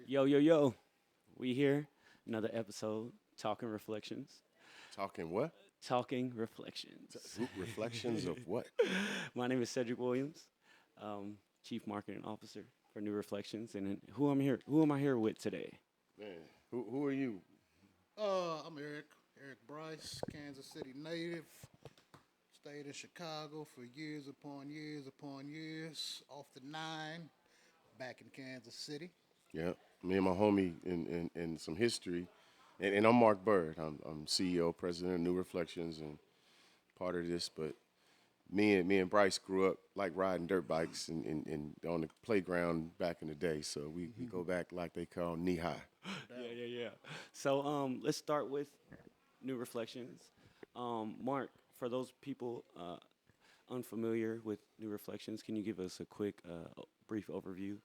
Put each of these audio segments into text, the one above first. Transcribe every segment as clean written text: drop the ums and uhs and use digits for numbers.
Yo, yo, yo. We here. Another episode. Talking Reflections. Talking what? Talking Reflections. Reflections of what? My name is Cedric Williams, Chief Marketing Officer for New Reflections. And who am I here with today? Man, who are you? I'm Eric Bryce, Kansas City native. Stayed in Chicago for years upon years. Off the nine, back in Kansas City. Yeah, me and my homie in some history. And I'm Mark Bird. I'm CEO, president of New Reflections, and part of this. But me and Bryce grew up like riding dirt bikes and on the playground back in the day. So we go back like they call knee high. Yeah. So let's start with New Reflections. Mark, for those people unfamiliar with New Reflections, can you give us a quick, brief overview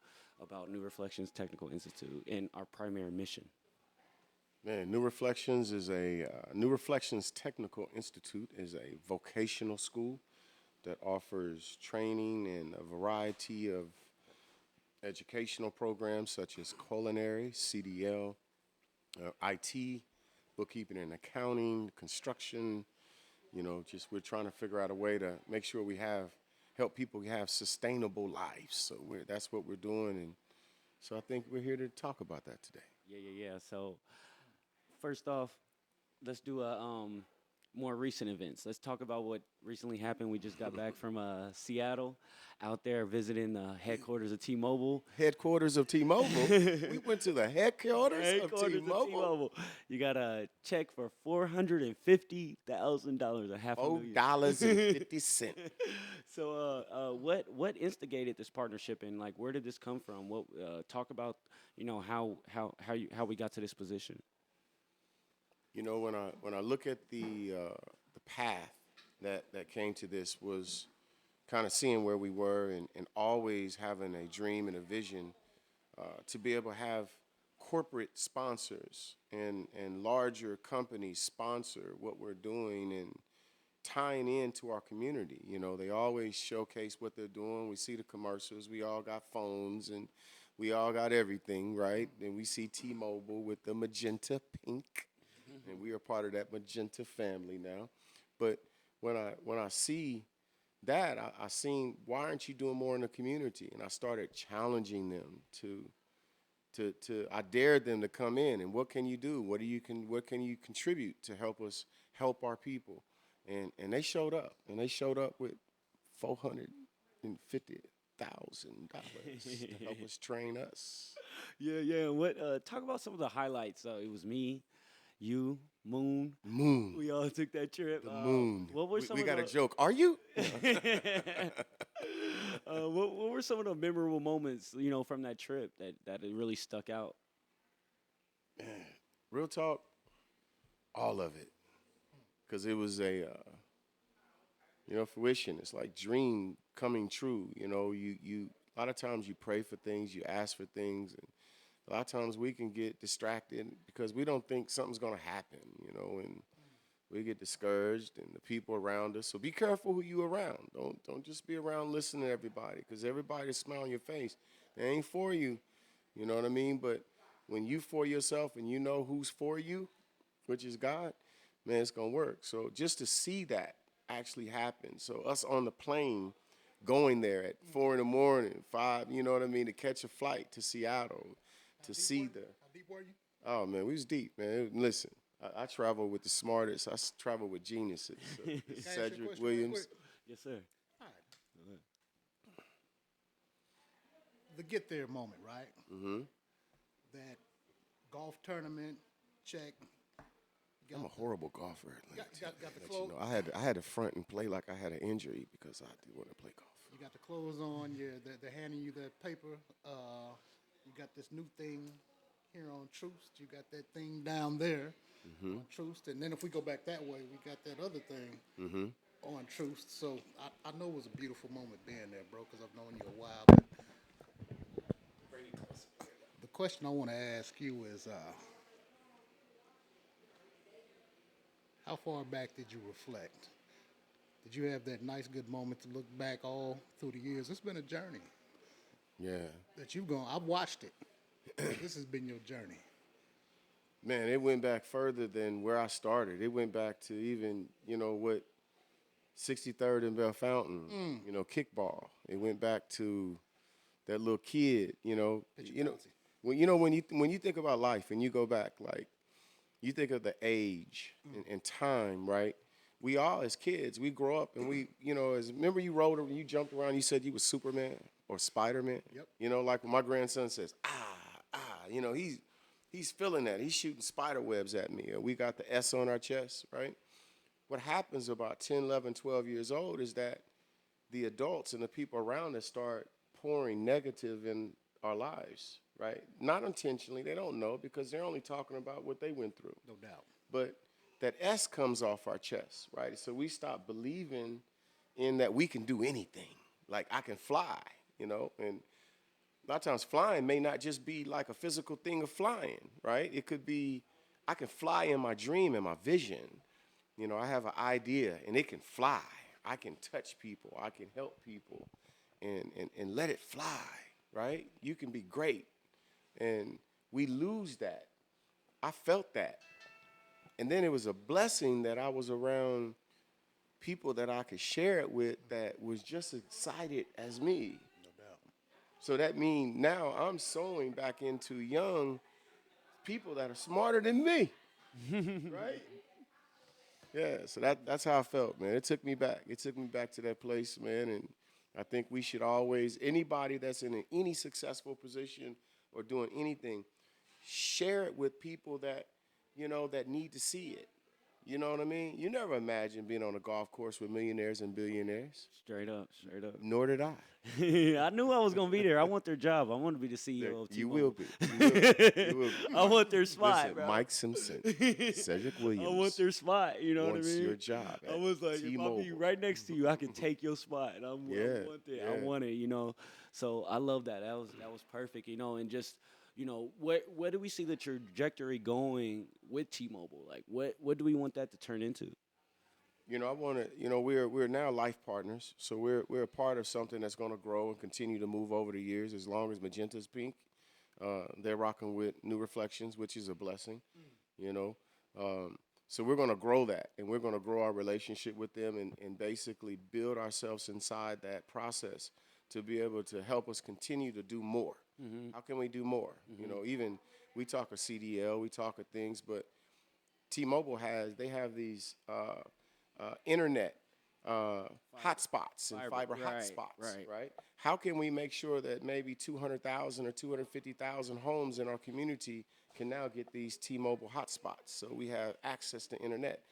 about New Reflections Technical Institute and our primary mission? Man, New Reflections Technical Institute is a vocational school that offers training in a variety of educational programs such as culinary, CDL, IT, bookkeeping and accounting, construction. Just we're trying to figure out a way to make sure we help people have sustainable lives. So that's what we're doing, and so I think we're here to talk about that today. Yeah. So first off, let's do a more recent events. Let's talk about what recently happened. We just got back from Seattle, out there visiting the headquarters of T-Mobile. Headquarters of T-Mobile. We went to the headquarters of T-Mobile. You got a check for $450,000, a half a million. $4.50. So, what instigated this partnership, and like where did this come from? What talk about how we got to this position? When I look at the path that came to this was kind of seeing where we were and always having a dream and a vision to be able to have corporate sponsors and larger companies sponsor what we're doing and tying into our community. They always showcase what they're doing. We see the commercials. We all got phones and we all got everything, right? And we see T-Mobile with the magenta pink. And we are part of that magenta family now. But when I see that, I seen, why aren't you doing more in the community? And I started challenging them I dared them to come in and what can you do? What can you contribute to help us help our people? And they showed up, with $450,000 to help us train us. Yeah. What talk about some of the highlights? It was me, you, Moon. Moon. We all took that trip. The moon. What were some we of got the, a joke. Are you? what were some of the memorable moments, from that trip that it really stuck out? Man, real talk, all of it. Because it was fruition. It's like dream coming true. You a lot of times you pray for things, you ask for things, and a lot of times we can get distracted because we don't think something's going to happen, and we get discouraged and the people around us. So be careful who you around. Don't just be around listening to everybody because everybody smile on your face. They ain't for you, you know what I mean? But when you for yourself and you know who's for you, which is God, man, it's going to work. So just to see that actually happen. So us on the plane going there at 4 in the morning, 5, you know what I mean, to catch a flight to Seattle, to see How deep were you? Oh, man, we was deep, man. Listen, I travel with the smartest. I travel with geniuses. So, Cedric Williams. Yes, sir. All right. The get there moment, right? Mm-hmm. That golf tournament check. I'm a horrible golfer. Got the Let clothes. you know. I had to front and play like I had an injury because I didn't want to play golf. You got the clothes on. They're handing you that paper. You got this new thing here on Truce. You got that thing down there on Truce. And then if we go back that way, we got that other thing on Truce. So I know it was a beautiful moment being there, bro, because I've known you a while. But the question I want to ask you is, how far back did you reflect? Did you have that nice, good moment to look back all through the years? It's been a journey Yeah. that you've gone. I've watched it. This has been your journey. Man, it went back further than where I started. It went back to even, what 63rd and Bell Fountain, kickball. It went back to that little kid, Picture you know, bouncy. when you think about life and you go back, like you think of the age and time, right? We all as kids, we grow up and we, remember you rolled and you jumped around, you said you was Superman or Spider-Man. Yep. Like when my grandson says, he's feeling that. He's shooting spider webs at me. Or we got the S on our chest, right? What happens about 10, 11, 12 years old is that the adults and the people around us start pouring negative in our lives, right? Not intentionally. They don't know because they're only talking about what they went through. No doubt. But that S comes off our chest, right? So we stop believing in that we can do anything. Like I can fly, and a lot of times flying may not just be like a physical thing of flying, right? It could be I can fly in my dream and my vision. I have an idea and it can fly. I can touch people. I can help people and let it fly, right? You can be great. And we lose that. I felt that. And then it was a blessing that I was around people that I could share it with that was just excited as me. No doubt. So that means now I'm sowing back into young people that are smarter than me, right? Yeah, so that's how I felt, man. It took me back. It took me back to that place, man. And I think we should always, anybody that's in any successful position or doing anything, share it with people that, that need to see it. You know what I mean? You never imagine being on a golf course with millionaires and billionaires. Straight up, straight up. Nor did I. I knew I was gonna be there. I want their job. I want to be the CEO of You T-Mobile. will be. You will be. You will be. I want their spot, Listen, bro. Mike Simpson, Cedric Williams. I want their spot. You know what I wants mean? your job I at was like, if I be T-Mobile. right next to you, I can take your spot. And I Yeah, want it. yeah. I want it. So I love that. That was perfect. And just where do we see the trajectory going with T-Mobile? Like, what do we want that to turn into? I want to. We're now life partners, so we're a part of something that's going to grow and continue to move over the years. As long as Magenta's pink, they're rocking with New Reflections, which is a blessing. So we're going to grow that, and we're going to grow our relationship with them, and basically build ourselves inside that process to be able to help us continue to do more. How can we do more? Even we talk of CDL, we talk of things, but T-Mobile they have these. Internet hotspots and fiber right, hotspots, right. right? How can we make sure that maybe 200,000 or 250,000 homes in our community can now get these T-Mobile hotspots so we have access to internet?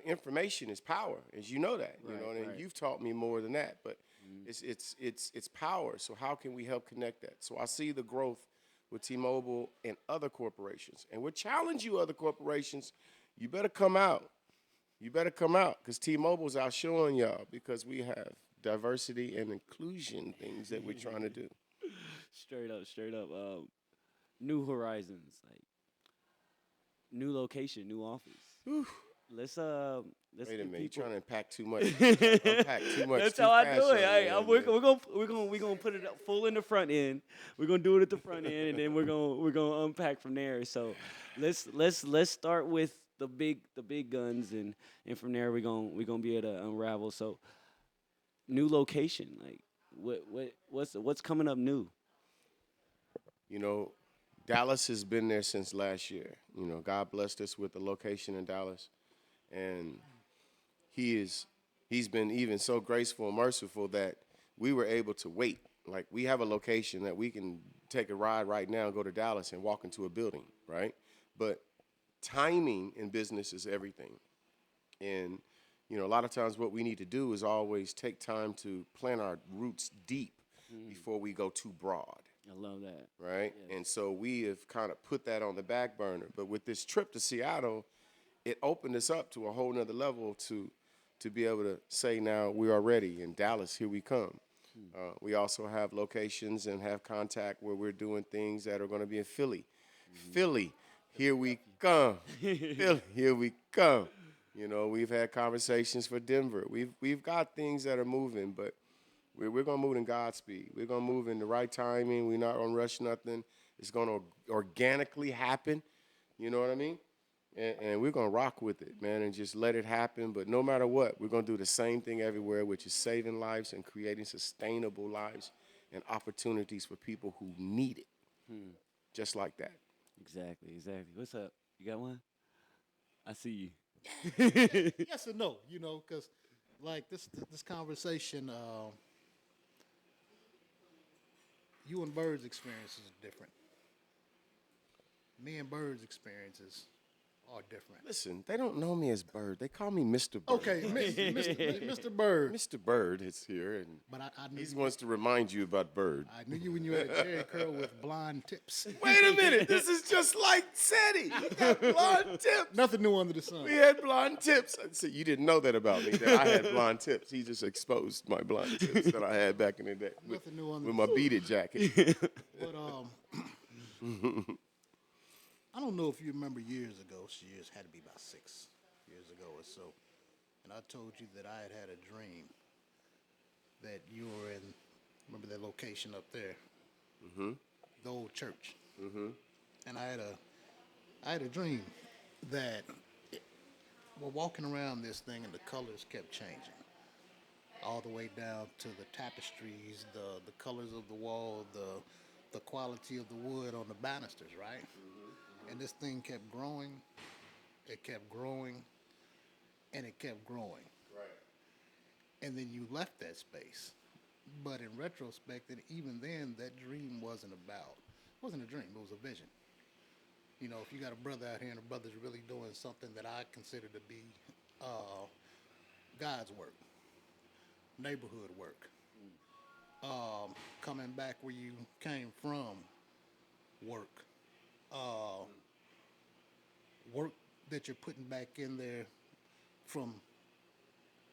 Information is power, as you know that, and right. you've taught me more than that, but it's power. So how can we help connect that? So I see the growth with T-Mobile and other corporations, and we'll challenge you, other corporations. You better come out. You better come out because T-Mobile's out showing y'all because we have diversity and inclusion things that we're trying to do. Straight up, straight up. New horizons, like new location, new office. Let's Wait a give minute, you're people- trying to unpack too much. Unpack too much. That's too how I fast do it. on Hey, there, we're gonna put it up full in the front end. We're gonna do it at the front end, and then we're gonna unpack from there. So let's start with the big guns, and from there we're gonna be able to unravel. So new location, like what's coming up new? Dallas has been there since last year. God blessed us with the location in Dallas, and he's been even so graceful and merciful that we were able to wait. Like we have a location that we can take a ride right now and go to Dallas and walk into a building, right? But timing in business is everything. And, a lot of times what we need to do is always take time to plant our roots deep before we go too broad. I love that. Right? Yes. And so we have kind of put that on the back burner. But with this trip to Seattle, it opened us up to a whole nother level to be able to say now we are ready. In Dallas, here we come. We also have locations and have contact where we're doing things that are going to be in Philly. Philly, here we come. Philly, here we come. We've had conversations for Denver. We've got things that are moving, but we're going to move in God's speed. We're going to move in the right timing. We're not going to rush nothing. It's going to organically happen. You know what I mean? And we're going to rock with it, man, and just let it happen. But no matter what, we're going to do the same thing everywhere, which is saving lives and creating sustainable lives and opportunities for people who need it, just like that. Exactly, exactly. What's up? You got one? I see you. Yes and no, you know, because like this conversation, you and Bird's experiences are different. Me and Bird's experiences are different. Listen, they don't know me as Bird. They call me Mr. Bird. Okay, Mr. Bird. Mr. Bird is here, and But I knew he you, wants to remind you about Bird. I knew you when you had a Jerry curl with blonde tips. Wait a minute, this is just like Cedric. He got blonde tips. Nothing new under the sun. We had blonde tips. I said, you didn't know that about me, that I had blonde tips. He just exposed my blonde tips that I had back in the day with, Nothing new under with the my beaded jacket. But I don't know if you remember years ago. Years had to be about 6 years ago or so, and I told you that I had a dream that you were in. Remember that location up there, the old church. And I had a dream that we're walking around this thing, and the colors kept changing, all the way down to the tapestries, the colors of the wall, the quality of the wood on the banisters, right? And this thing kept growing, it kept growing, and it kept growing. Right. And then you left that space. But in retrospect, and even then, that dream wasn't a dream, it was a vision. You know, if you got a brother out here and a brother's really doing something that I consider to be God's work, neighborhood work, coming back where you came from, work, work that you're putting back in there from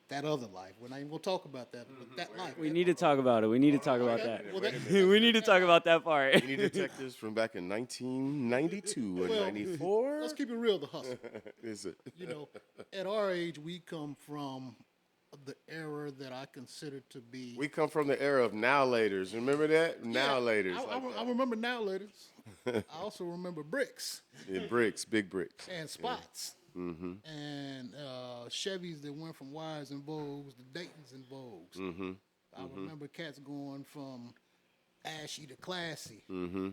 that other life. We're not even gonna talk about that, but that life. We need to talk about it. We need to talk about that. Well, that- We need to talk about that part. We need detectives from back in 1992 or Well, 94. Let's keep it real, the hustle. Is it? You know, at our age, we come from the era that I consider to be. We come from the era of now-laters. Remember that? Yeah, Now-laters. I remember now, ladies. I also remember bricks Yeah, bricks, big bricks. and spots. And Chevys that went from Wires and Vogues to Dayton's and Vogues. I remember cats going from ashy to classy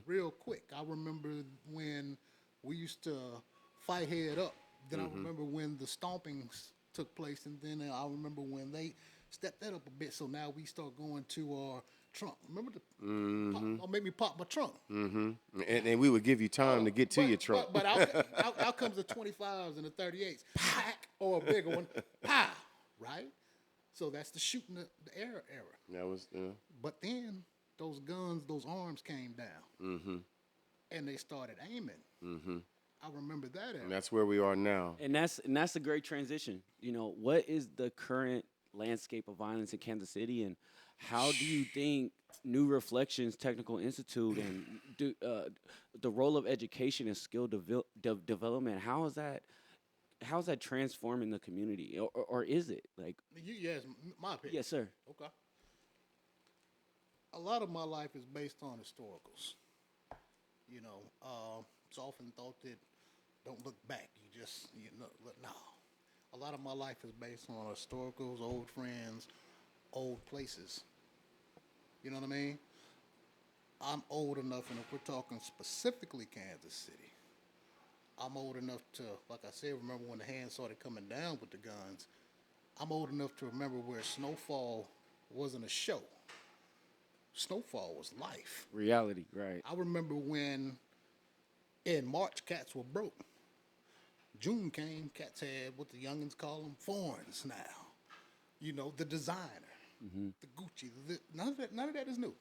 real quick. I remember when we used to fight head up. Then I remember when the stompings took place, and then I remember when they stepped that up a bit. So now we start going to our trunk. Remember or make me pop my trunk. And we would give you time to get to your trunk. But out comes the 25s and the 38s. Pack or a bigger one. Pow! Right? So that's the shooting the air era. That was, But then those guns, those arms came down. And they started aiming. I remember that era. and that's where we are now. And that's a great transition. You know, what is the current landscape of violence in Kansas City, and how do you think New Reflections Technical Institute and the role of education and skill development, how is that transforming the community, or is it like? Yes, my opinion. Yes, sir. Okay. A lot of my life is based on historicals. You know, it's often thought that don't look back. You know, look now. A lot of my life is based on historicals, old friends, old places. You know what I mean? I'm old enough, and if we're talking specifically Kansas City, I'm old enough to, like I said, remember when the hands started coming down with the guns. I'm old enough to remember where snowfall wasn't a show. Snowfall was life. Reality, right? I remember when in March cats were broke. June came, cats had what the youngins call them foreigns now. You know, the designer, the Gucci. None of that is new.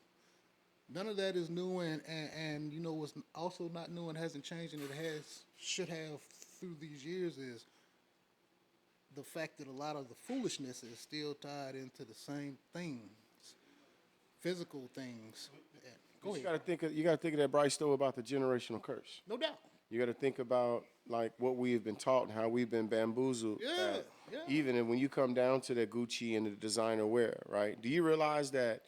None of that is new, and you know what's also not new and hasn't changed, and should have through these years, is the fact that a lot of the foolishness is still tied into the same things, physical things. Go You ahead. gotta think of that Bryce though about the generational curse. No doubt. You got to think about like what we have been taught and how we've been bamboozled. Yeah, yeah. Even when you come down to that Gucci and the designer wear, right? Do you realize that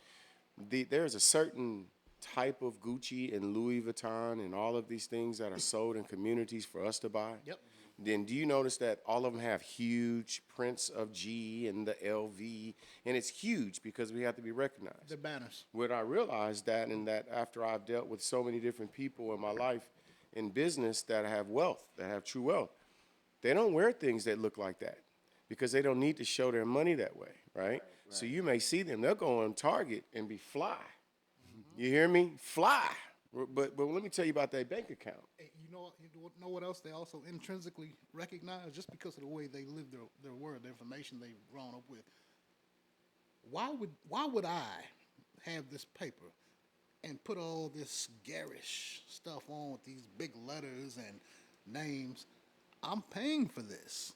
there's a certain type of Gucci and Louis Vuitton and all of these things that are sold in communities for us to buy, Yep. then do you notice that all of them have huge prints of G and the LV, and it's huge because we have to be recognized. The banners. What I realized that, and that after I've dealt with so many different people in my life in business that have wealth, that have true wealth, they don't wear things that look like that because they don't need to show their money that way, right? So you may see them, they'll go on Target and be fly. You hear me? Fly. But let me tell you about that bank account. Hey, you know what else they also intrinsically recognize just because of the way they live their word, the information they've grown up with. Why would I have this paper and put all this garish stuff on with these big letters and names? I'm paying for this.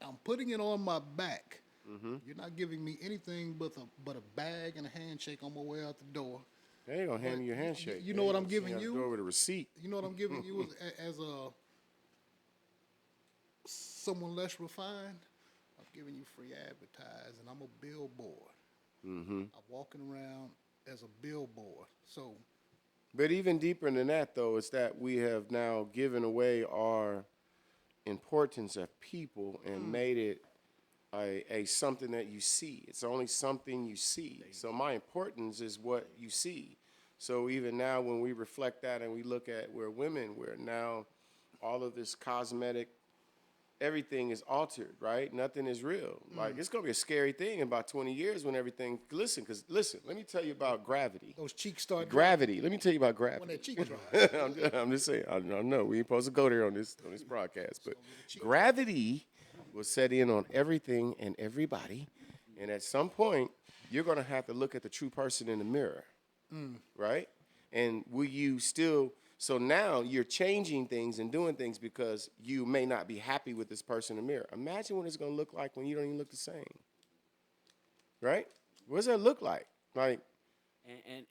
I'm putting it on my back. You're not giving me anything but a bag and a handshake on my way out the door. They ain't gonna hand me your handshake. You know what I'm giving you? Door with a receipt. You know what I'm giving you as a someone less refined? I'm giving you free advertising. I'm a billboard. I'm walking around as a billboard. So, But even deeper than that, though, is that we have now given away our importance of people and made it a something that you see. It's only something you see. So my importance is what you see. So even now when we reflect that and we look at where women, where now all of this cosmetic, everything is altered, right? Nothing is real. Like, it's going to be a scary thing in about 20 years when everything, listen, let me tell you about gravity. those cheeks start Gravity. Let me tell you about when gravity. that cheek dries. I'm just saying. I know we ain't supposed to go there on this broadcast, but gravity will set in on everything and everybody, and at some point, you're going to have to look at the true person in the mirror, right? And will you still? So now you're changing things and doing things because you may not be happy with this person in the mirror. Imagine what it's going to look like when you don't even look the same, right? What does that look like? Like,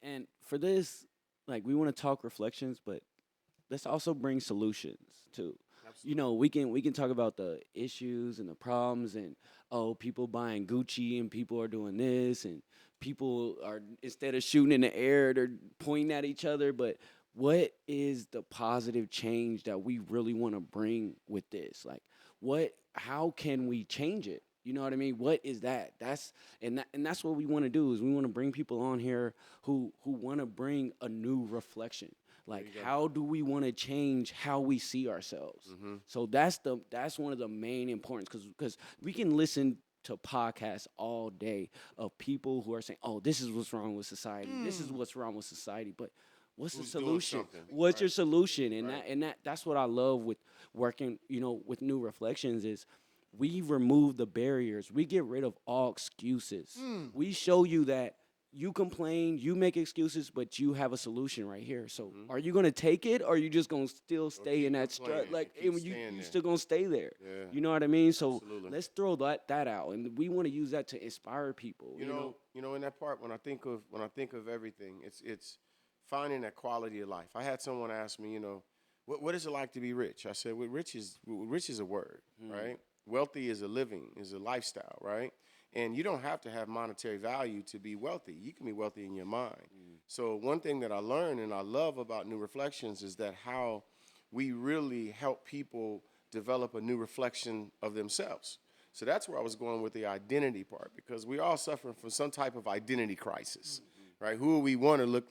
And for this, like we want to talk reflections, but let's also bring solutions too. You know, we can talk about the issues and the problems and people buying Gucci and people are doing this and people are instead of shooting in the air, they're pointing at each other. But what is the positive change that we really want to bring with this? Like, how can we change it? You know what I mean? What is that? That's what we want to do is we want to bring people on here who want to bring a new reflection. Like, how do we want to change how we see ourselves? So that's one of the main importance because we can listen to podcasts all day of people who are saying, "Oh, this is what's wrong with society. This is what's wrong with society." But what's the Who's doing solution? something? What's your solution? And that's what I love with working, with new reflections is we remove the barriers. We get rid of all excuses. We show you that you complain, you make excuses, but you have a solution right here. So are you gonna take it, or are you just gonna still stay in that strut? complaining Like, and keep you staying there. still gonna stay there. Yeah. You know what I mean? So Absolutely. let's throw that out, and we want to use that to inspire people. You know, in that part, when I think of everything, it's finding that quality of life. I had someone ask me, what is it like to be rich? I said, well, rich is a word, right? Wealthy is a living, is a lifestyle, right? And you don't have to have monetary value to be wealthy. You can be wealthy in your mind. So one thing that I learned and I love about New Reflections is that how we really help people develop a new reflection of themselves. So that's where I was going with the identity part, because we all suffering from some type of identity crisis, right? Who we want to look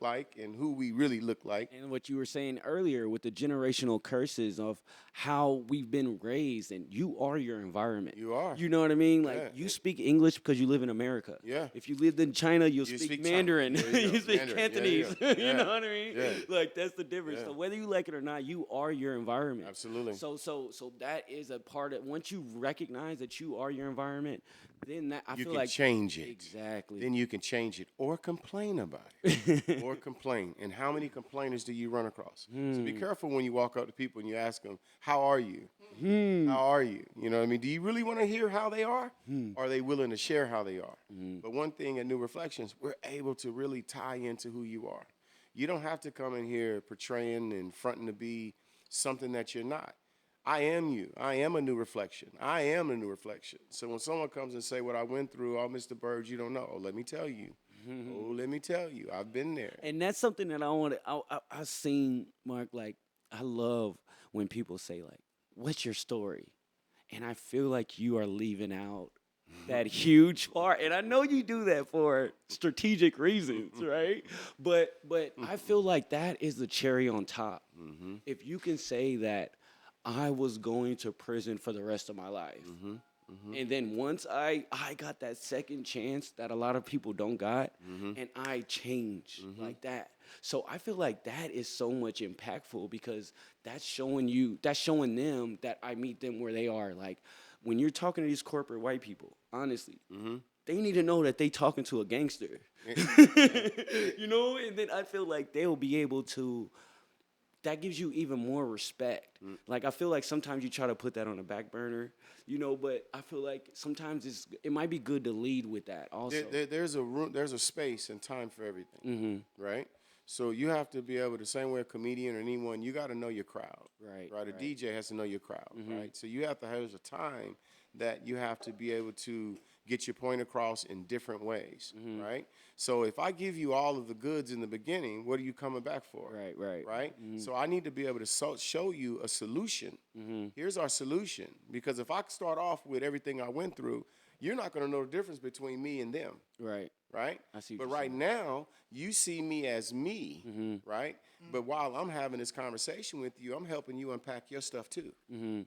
like and who we really look like. And what you were saying earlier with the generational curses of how we've been raised, and you are your environment. You are. You know what I mean? Like, Yeah. you speak English because you live in America. Yeah. If you lived in China, you'll You speak speak Mandarin. China. There you You go. speak Mandarin. Yeah, Cantonese. yeah. You Yeah. know what I mean? Yeah. Like, that's the difference. Yeah. So whether you like it or not, you are your environment. Absolutely. So that is a part of, once you recognize that you are your environment, then that I You feel can like change it. Exactly. Then you can change it or complain about it. Or complain. And how many complainers do you run across? So be careful when you walk up to people and you ask them, how are you? How are you? You know what I mean? Do you really want to hear how they are? Or are they willing to share how they are? But one thing at New Reflections, we're able to really tie into who you are. You don't have to come in here portraying and fronting to be something that you're not. I am you. I am a new reflection. I am a new reflection. So when someone comes and say what I went through, oh, Mr. Bird, you don't know. Let me tell you. Oh, let me tell you, I've been there. And that's something that I want to. I seen Mark like I love when people say like, "What's your story?" And I feel like you are leaving out that huge part. And I know you do that for strategic reasons, right? But I feel like that is the cherry on top. If you can say that I was going to prison for the rest of my life. And then once I got that second chance that a lot of people don't got, and I changed like that. So I feel like that is so much impactful because that's showing them that I meet them where they are. Like when you're talking to these corporate white people, honestly, they need to know that they talking to a gangster. You know, and then I feel like they'll be able to that gives you even more respect. Like I feel like sometimes you try to put that on the back burner, you know, but I feel like sometimes it might be good to lead with that also. There's a room, there's a space and time for everything, right? So you have to be able to, same way a comedian or anyone, you got to know your crowd, Right, right? A right. DJ has to know your crowd, right? So you have to have there's a time that you have to be able to get your point across in different ways, right? So if I give you all of the goods in the beginning, what are you coming back for? Right, right. Right? So I need to be able to show you a solution. Here's our solution. Because if I start off with everything I went through, you're not going to know the difference between me and them. Right. Right? I see what But you're right saying. now, you see me as me, right? But while I'm having this conversation with you, I'm helping you unpack your stuff too,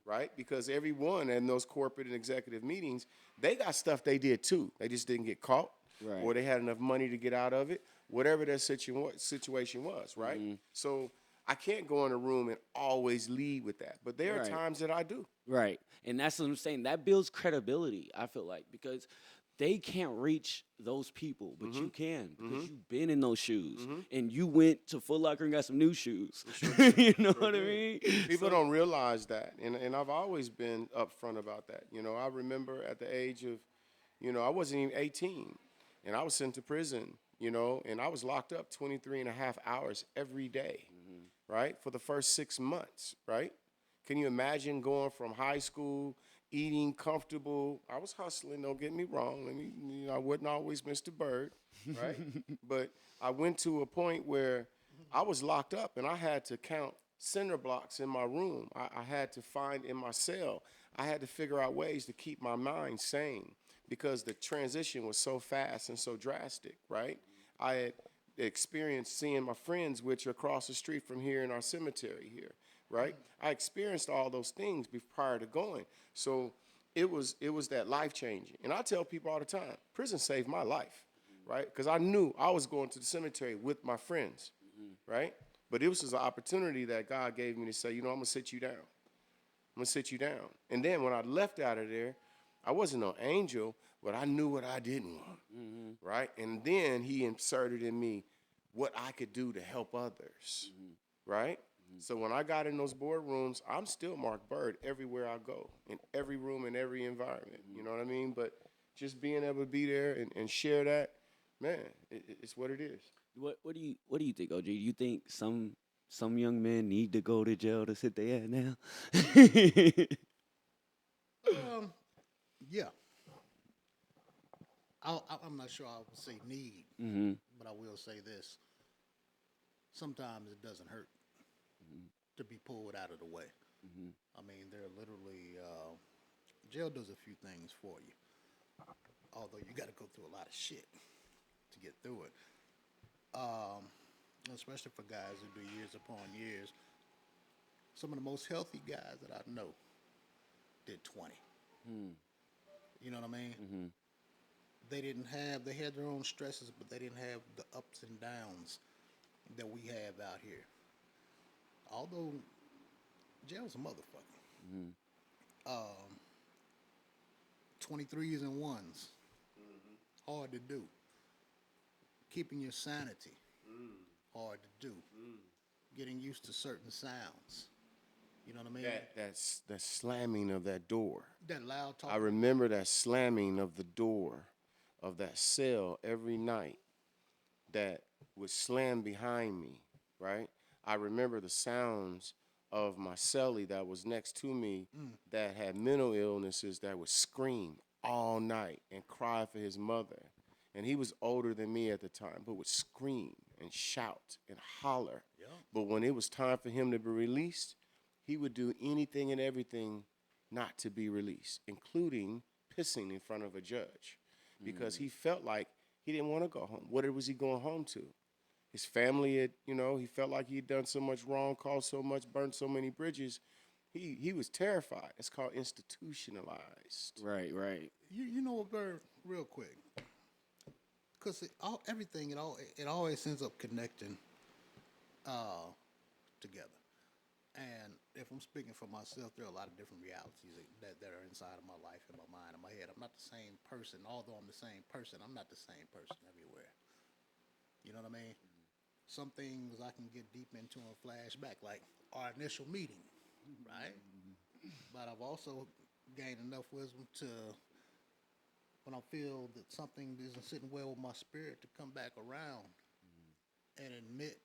right? Because everyone in those corporate and executive meetings, they got stuff they did too. They just didn't get caught, Right. or they had enough money to get out of it, whatever their situation was, right? So I can't go in a room and always lead with that. But there are Right. times that I do. Right. And that's what I'm saying. That builds credibility, I feel like, because they can't reach those people, but you can because you've been in those shoes and you went to Foot Locker and got some new shoes. You know what I mean? People So- don't realize that, and I've always been upfront about that. You know, I remember at the age of, I wasn't even 18, and I was sent to prison, and I was locked up 23 and a half hours every day, right, for the first 6 months, right? Can you imagine going from high school, eating comfortable? I was hustling, don't get me wrong. I wasn't always Mr. Bird, right? But I went to a point where I was locked up and I had to count cinder blocks in my room. I had to find in my cell. I had to figure out ways to keep my mind sane because the transition was so fast and so drastic, right? I had experienced seeing my friends, which are across the street from here in our cemetery here, right? I experienced all those things prior to going. So it was that life changing. And I tell people all the time, prison saved my life, right? Because I knew I was going to the cemetery with my friends, right? But it was just an opportunity that God gave me to say, I'm going to sit you down. I'm going to sit you down. And then when I left out of there, I wasn't no angel, but I knew what I didn't want, right? And then he inserted in me what I could do to help others, right? So when I got in those boardrooms, I'm still Mark Bird everywhere I go, in every room, in every environment. You know what I mean? But just being able to be there and share that, man, it's what it is. What do you think, OG? Do you think some young men need to go to jail to sit there now? Yeah. I'm not sure I would say need, but I will say this. Sometimes it doesn't hurt to be pulled out of the way. I mean, they're literally, jail does a few things for you, although you got to go through a lot of shit to get through it. Especially for guys who do years upon years. Some of the most healthy guys that I know did 20. You know what I mean? They had their own stresses, but they didn't have the ups and downs that we have out here. Although jail's a motherfucker. 23s and ones, hard to do. Keeping your sanity, hard to do. Getting used to certain sounds. You know what I mean? That slamming of that door. That loud talk. I remember that slamming of the door of that cell every night that would slam behind me, right? I remember the sounds of my cellie that was next to me that had mental illnesses that would scream all night and cry for his mother. and he was older than me at the time, but would scream and shout and holler. Yeah. But when it was time for him to be released, he would do anything and everything not to be released, including pissing in front of a judge, because he felt like he didn't want to go home. What was he going home to? His family had, he felt like he'd done so much wrong, caused so much, burnt so many bridges. He was terrified. It's called institutionalized. Right, right. You know what, Bird, real quick, because everything it always ends up connecting together. And if I'm speaking for myself, there are a lot of different realities that are inside of my life, in my mind, in my head. I'm not the same person. Although I'm the same person, I'm not the same person everywhere. You know what I mean? Some things I can get deep into and flashback, like our initial meeting, right? But I've also gained enough wisdom to, when I feel that something isn't sitting well with my spirit, to come back around and admit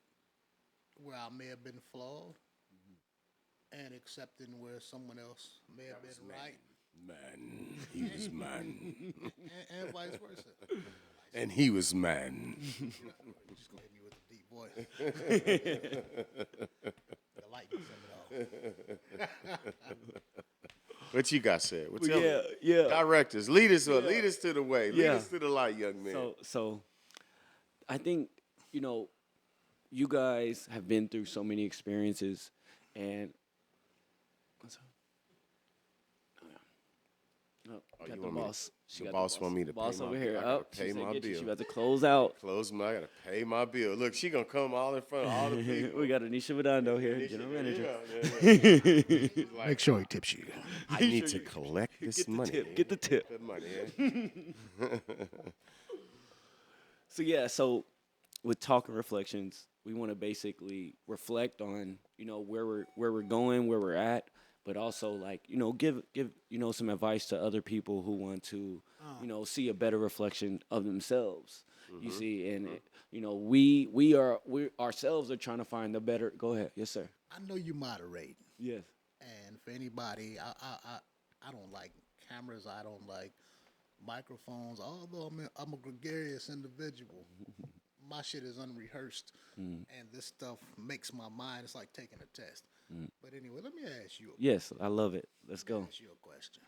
where I may have been flawed, and accepting where someone else may have been right. Man, he was man. And vice versa. And he was man. You're just going to hit me with a deep voice. The lightness of it all. What you got, said? What's Yeah. Directors, lead us to the way. Lead us to the light, young man. So I think, you guys have been through so many experiences, and got you the want me to- boss. the boss want me to boss pay over my- here. I gotta Up, pay she said, my get you. bill. She about to close out. I gotta pay my bill. Look, she gonna come all in front of all the people. We got Anisha Vidando here, general manager. Like, Make sure he tips you. I need to collect this money. Get the tip. Good money. So with Talk and Reflections, we want to basically reflect on, where we're going, where we're at, but also give some advice to other people who want to, see a better reflection of themselves. You see, and we ourselves are trying to find the better. Go ahead, yes sir. I know you moderate. Yes. And for anybody, I don't like cameras. I don't like microphones. Although I'm a gregarious individual, my shit is unrehearsed, and this stuff makes my mind. It's like taking a test. But anyway, let me ask you. Yes, I love it. Let's go. Ask you a question.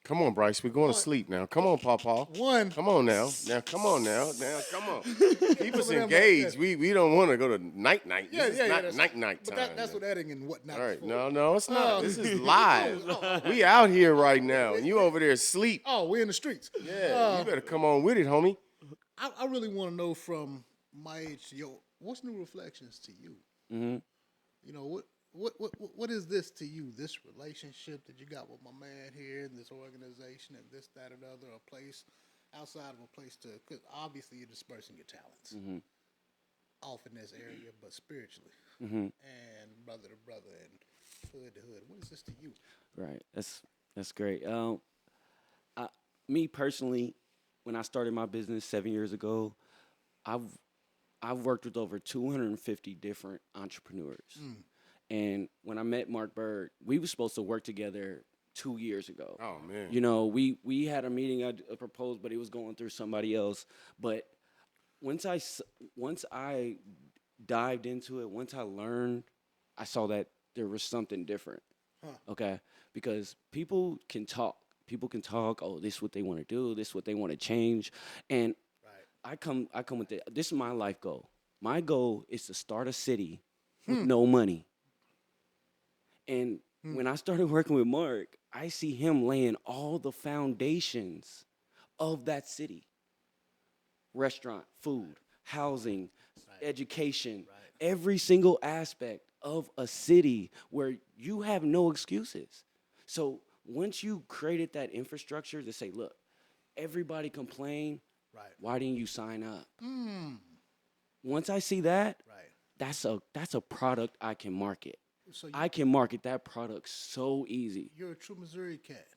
Come on, Bryce. We're going to sleep now. Come on, Pawpaw. One. Come on now. Now, come on now. Now, come on. Keep us engaged. We don't want to go to night. Yeah, This is not that's, night but time. that's what editing and whatnot. All right. For. No, it's not. This is live. We out here right now, and you over there asleep. Oh, we're in the streets. Yeah, you better come on with it, homie. I really want to know from my age to what's New Reflections to you? Mm-hmm. What is this to you? This relationship that you got with my man here, and this organization, and this, that, and the other, a place outside of a place to, because obviously you're dispersing your talents off in this area, but spiritually, and brother to brother, and hood to hood. What is this to you? Right. That's great. Me personally, when I started my business 7 years ago, I've worked with over 250 different entrepreneurs. And when I met Mark Bird, we were supposed to work together 2 years ago. Oh man. We had a meeting I proposed, but he was going through somebody else. But once I dived into it, once I learned, I saw that there was something different. Okay, because people can talk. People can talk. Oh, this is what they want to do. This is what they want to change. And I come with it. This is my life goal. My goal is to start a city with no money. And when I started working with Mark, I see him laying all the foundations of that city. Restaurant, food, housing, education, every single aspect of a city where you have no excuses. So once you created that infrastructure to say, look, everybody complain, why didn't you sign up? Once I see that, that's a product I can market. So I can market that product so easy. You're a true Missouri cat.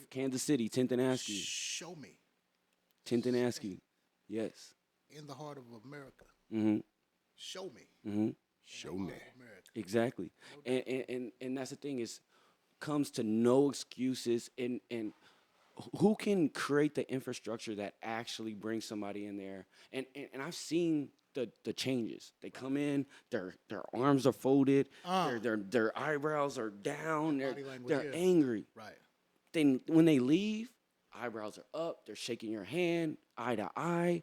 Kansas City, 10th and Askew. Show me. 10th and Askew. Yes. In the heart of America. Mm-hmm. Show me. Mm-hmm. Show me. Exactly. And that's the thing is, comes to no excuses, and who can create the infrastructure that actually brings somebody in there? And I've seen the changes. They come in, their arms are folded, their eyebrows are down, Body language, they're yeah. angry. Right. Then when they leave, eyebrows are up, they're shaking your hand, eye to eye.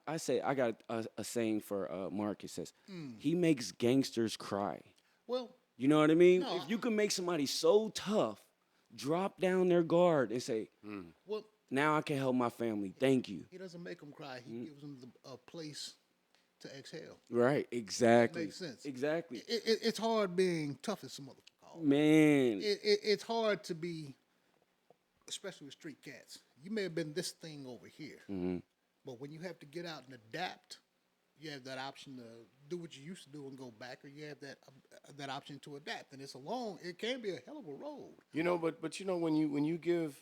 I say I got a saying for Mark. It says he makes gangsters cry. Well, You know what I mean? no, If you can make somebody so tough, drop down their guard and say, well, "Now I can help my family. Thank you." he doesn't make them cry. He gives them a place to exhale. Right? Exactly. Makes sense. Exactly. It's hard being tough as some motherfucker. call. Man. It's hard to be, especially with street cats. You may have been this thing over here, but when you have to get out and adapt, you have that option to do what you used to do and go back, or you have that option to adapt. And it can be a hell of a road. You know, but you know when you give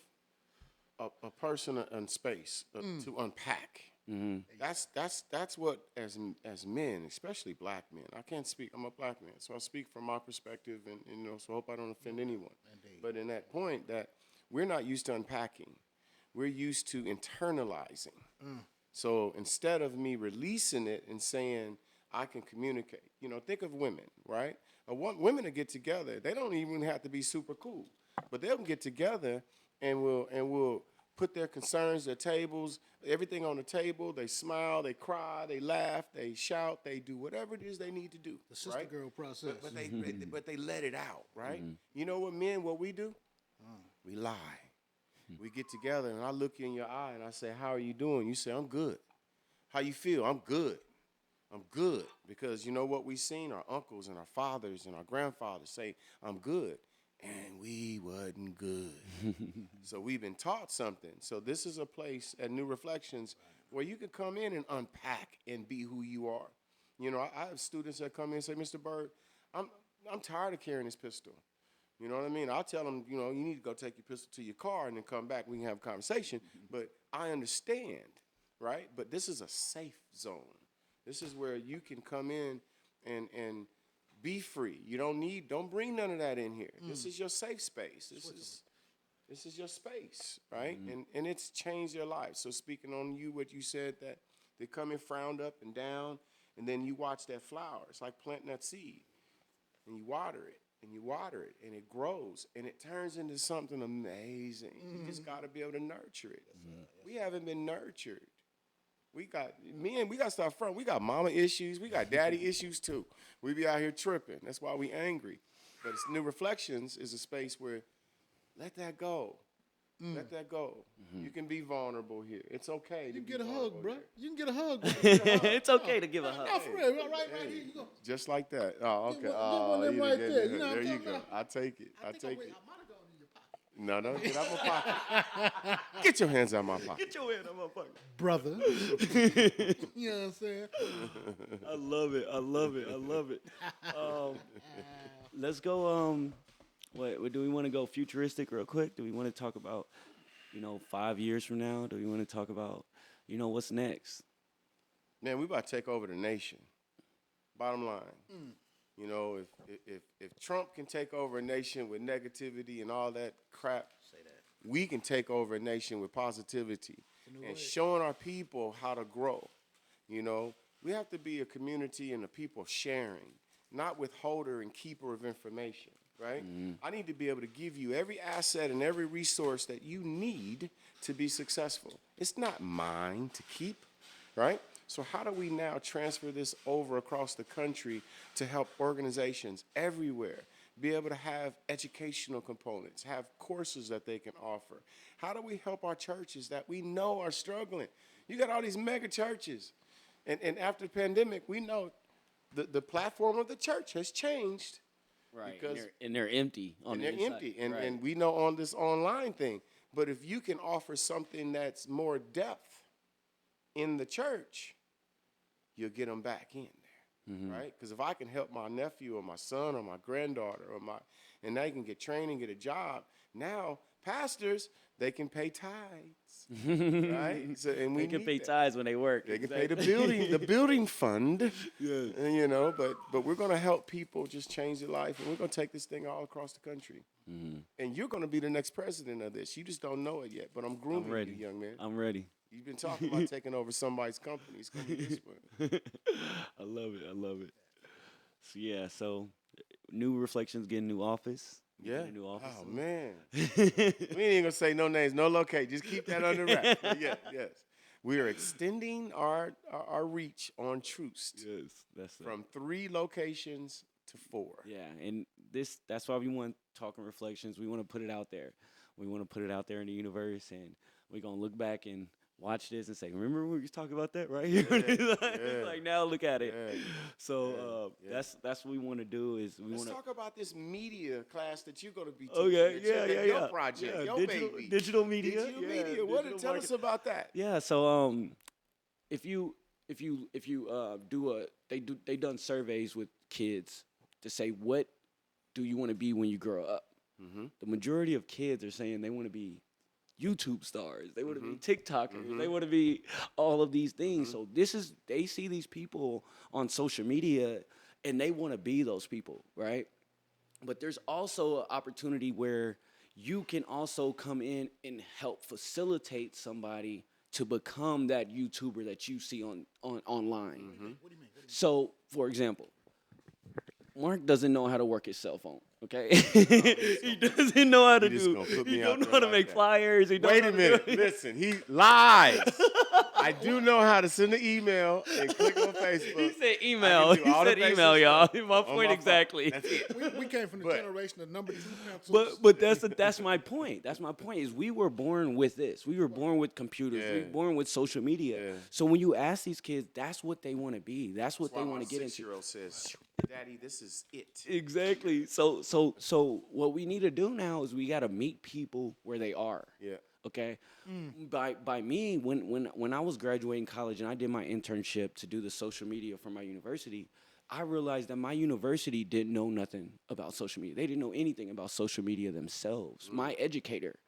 a person a space to unpack, that's what as men, especially black men. I can't speak. I'm a black man, so I speak from my perspective, and you know, so I hope I don't offend anyone. Indeed. But in that point, that we're not used to unpacking, we're used to internalizing. So instead of me releasing it and saying I can communicate, you know, think of women, right? Women will get together. They don't even have to be super cool, but they'll get together and will put their concerns, their tables, everything on the table. They smile, they cry, they laugh, they shout, they do whatever it is they need to do. The sister right? girl process. But they let it out, right? You know what, men? What we do? We lie. We get together and I look you in your eye and I say, "How are you doing?" You say, "I'm good." How you feel? "I'm good. I'm good." Because you know what we've seen? Our uncles and our fathers and our grandfathers say, "I'm good." And we wasn't good. So we've been taught something. So this is a place at New Reflections where you can come in and unpack and be who you are. You know, I have students that come in and say, "Mr. Bird, I'm tired of carrying this pistol." You know what I mean? I'll tell them, you know, you need to go take your pistol to your car and then come back. We can have a conversation. But I understand, right? But this is a safe zone. This is where you can come in and be free. You don't bring none of that in here. This is your safe space. This is your space, right? And it's changed their lives. So speaking on you, what you said, that they come in frowned up and down, and then you watch that flower. It's like planting that seed, and you water it. And you water it, and it grows, and it turns into something amazing. You just got to be able to nurture it. We haven't been nurtured. We got stuff front. We got mama issues. We got daddy issues too. We be out here tripping. That's why we angry. But it's New Reflections is a space where let that go. Let that go. You can be vulnerable here. It's okay. You can get a hug, bro. Here. You can get a hug. Bro. It's okay to give a hug. No, for real. Right here. You go. Just like that. Oh, okay. Get one of them you right done gave there. me You know a- what there I'm you talking go. about? I take it. I think take I it. might have gone in your pocket. No, get out my pocket. Get your hands out my pocket. Get your head on my pocket. Brother. You know what I'm saying? I love it. I love it. I love it. Let's go. What do we want to go futuristic real quick? Do we want to talk about, 5 years from now? Do we want to talk about, what's next? Man, we about to take over the nation. Bottom line. You know, if Trump can take over a nation with negativity and all that crap, we can take over a nation with positivity and showing our people how to grow. You know, we have to be a community and a people sharing, not withholder and keeper of information, right? I need to be able to give you every asset and every resource that you need to be successful. It's not mine to keep, right? So how do we now transfer this over across the country to help organizations everywhere be able to have educational components, have courses that they can offer? How do we help our churches that we know are struggling? You got all these mega churches. And after the pandemic, we know the platform of the church has changed. Right. Because And they're empty on the they're inside. empty. And, Right. and we know on this online thing. But if you can offer something that's more depth in the church, you'll get them back in there, right? Because if I can help my nephew or my son or my granddaughter and they can get trained and get a job, now pastors, they can pay tithes, right? So, and we They can need pay that. tithes when they work. They can pay Exactly. the building fund, Yes. and, you know. But we're gonna help people just change their life, and we're gonna take this thing all across the country. And you're gonna be the next president of this. You just don't know it yet. But I'm I'm grooming ready. you, young man. I'm ready. You've been talking about taking over somebody's company. It's gonna be this one. I love it. I love it. So yeah. So new reflections getting new office. We Yeah. get a new office. Oh soon. man. We ain't even gonna say no names, no location. Just keep that under wraps. But yeah, yes. We are extending our reach on Troost Yes, that's it. from 3 locations to 4. Yeah, and that's why we want talking reflections. We want to put it out there. We want to put it out there in the universe, and we're gonna look back and watch this and say, "Remember when we was talking about that right here?" Yeah. Like now, look at it. Yeah. So Yeah. that's what we want to do. Is we Let's want to talk about this media class that you're gonna be teaching. okay, at yeah, your, yeah, your yeah. project, Yeah, your digital, baby. digital media. Digital yeah, media. What? digital Tell us market- about that. Yeah, so if you they done surveys with kids to say what do you want to be when you grow up. The majority of kids are saying they want to be YouTube stars. They want to be TikTokers. They want to be all of these things. So they see these people on social media and they want to be those people, right? But there's also an opportunity where you can also come in and help facilitate somebody to become that YouTuber that you see on online. What do you mean? So, for example, Mark doesn't know how to work his cell phone. Okay, he doesn't know how to You just gonna put He me don't out know there how to like make that. flyers. He don't Wait know a how to minute. do it. Listen, he lies. I do know how to send an email and click on Facebook. He said I email. can do He all the said basic email, y'all. stuff My on point phone. exactly. That's it. We came from the But- generation of number 2 pencils. But that's my point. That's my point. Is we were born with this. We were born with computers. We Yeah. were born with social media. Yeah. So when you ask these kids, that's what they want to be. That's what That's they why want my to get into. 6-year-old says, "Daddy, this is it." Exactly. So what we need to do now is we got to meet people where they are. Yeah. Okay. By me, when I was graduating college and I did my internship to do the social media for my university, I realized that my university didn't know nothing about social media. They didn't know anything about social media themselves. My educator.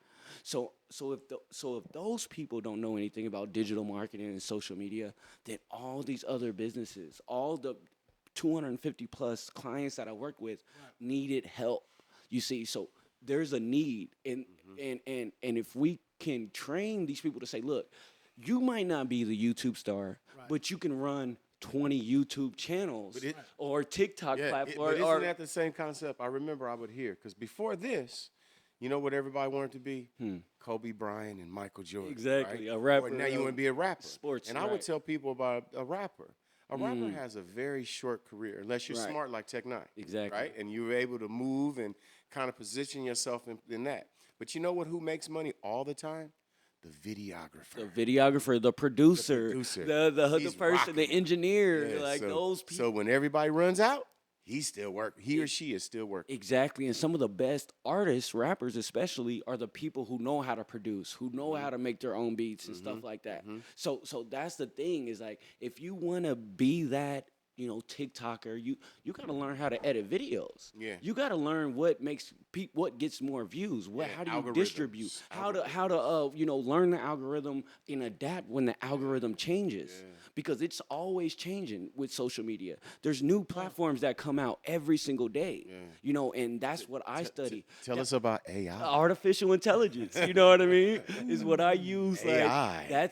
So if those people don't know anything about digital marketing and social media, then all these other businesses, all the 250 plus clients that I work with needed help. You see, so there's a need, and if we can train these people to say, look, you might not be the YouTube star, but you can run 20 YouTube channels or TikTok Yeah. platform. But isn't Or that the same concept? I remember I would hear, because before this, you know what everybody wanted to be? Kobe Bryant and Michael Jordan. Exactly, right? a rapper, Or now you want to be a rapper. sports, And I would right. tell people about a rapper. A rapper has a very short career, unless you're Right. smart like Tech Nine. Exactly. Right? And you're able to move and kind of position yourself in that. But you know what? Who makes money all the time? The videographer. the videographer, the producer, producer. the He's person, the rocking it. engineer, Yeah, like so, those people. So when everybody runs out, he's still working. He or she is still working. Exactly. And some of the best artists, rappers especially, are the people who know how to produce, who know how to make their own beats and stuff like that. So that's the thing, is like, if you want to be that, TikToker, you got to learn how to edit videos. Yeah. You got to learn what makes what gets more views. How do you algorithms. distribute? How to learn the algorithm and adapt when the algorithm changes. Because it's always changing with social media. There's new platforms that come out every single day. And that's what I study. Tell us about AI. Artificial intelligence, you know what I mean? Is what I use. AI.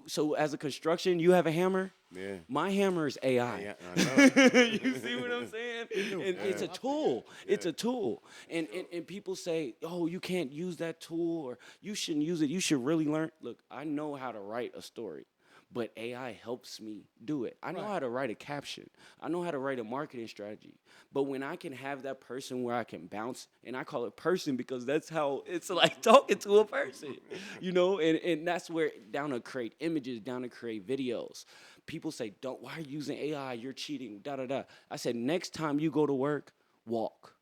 So as a construction, you have a hammer. Yeah. My hammer is AI. Yeah, I know. You see what I'm saying? And it's a tool. It's a tool. And people say, oh, you can't use that tool, or you shouldn't use it. You should really learn. Look, I know how to write a story, but AI helps me do it. I know how to write a caption. I know how to write a marketing strategy. But when I can have that person where I can bounce, and I call it person because that's how it's like talking to a person, and that's where down to create images, down to create videos. People say, why are you using AI? You're cheating, da-da-da. I said, next time you go to work, walk.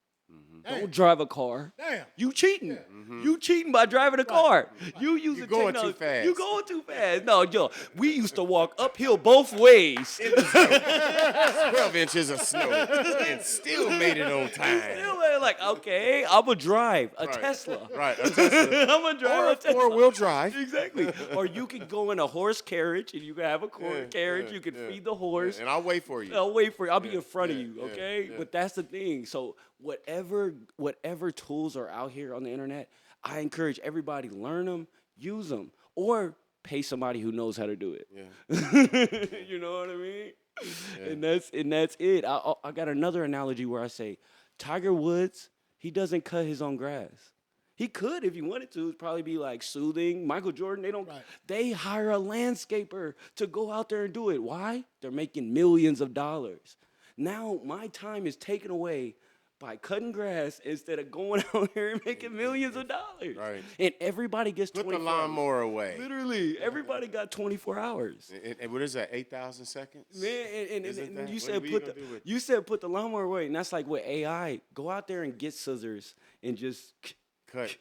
Don't drive a car. Damn. You cheating. You cheating by driving a car. You using going too technology. fast. You going too fast. No, yo, we used to walk uphill both ways. 12 inches of snow and still made it on time. Still, like, okay, I'm going to drive a Tesla. Right, a Tesla. I'm going to drive Or a a Tesla. four-wheel drive. Exactly. Or you can go in a horse carriage, and you can have a carriage. You can feed the horse. And I'll wait for you. I'll wait for you. I'll be in front of you, yeah, okay? yeah. But that's the thing. So whatever tools are out here on the internet, I encourage everybody learn them, use them, or pay somebody who knows how to do it. Yeah. You know what I mean? Yeah. And that's it. I got another analogy where I say, Tiger Woods, he doesn't cut his own grass. He could if he wanted to. It'd probably be like soothing. Michael Jordan, they don't. Right. They hire a landscaper to go out there and do it. Why? They're making millions of dollars. Now my time is taken away by cutting grass instead of going out here and making millions of dollars. Right. And everybody gets Put 24 the lawnmower away. Literally, everybody got 24 hours. And what is that, 8,000 seconds? Man, and Isn't that- you what said are we put gonna do with- you said put the lawnmower away, and that's like with AI. Go out there and get scissors and just Cut.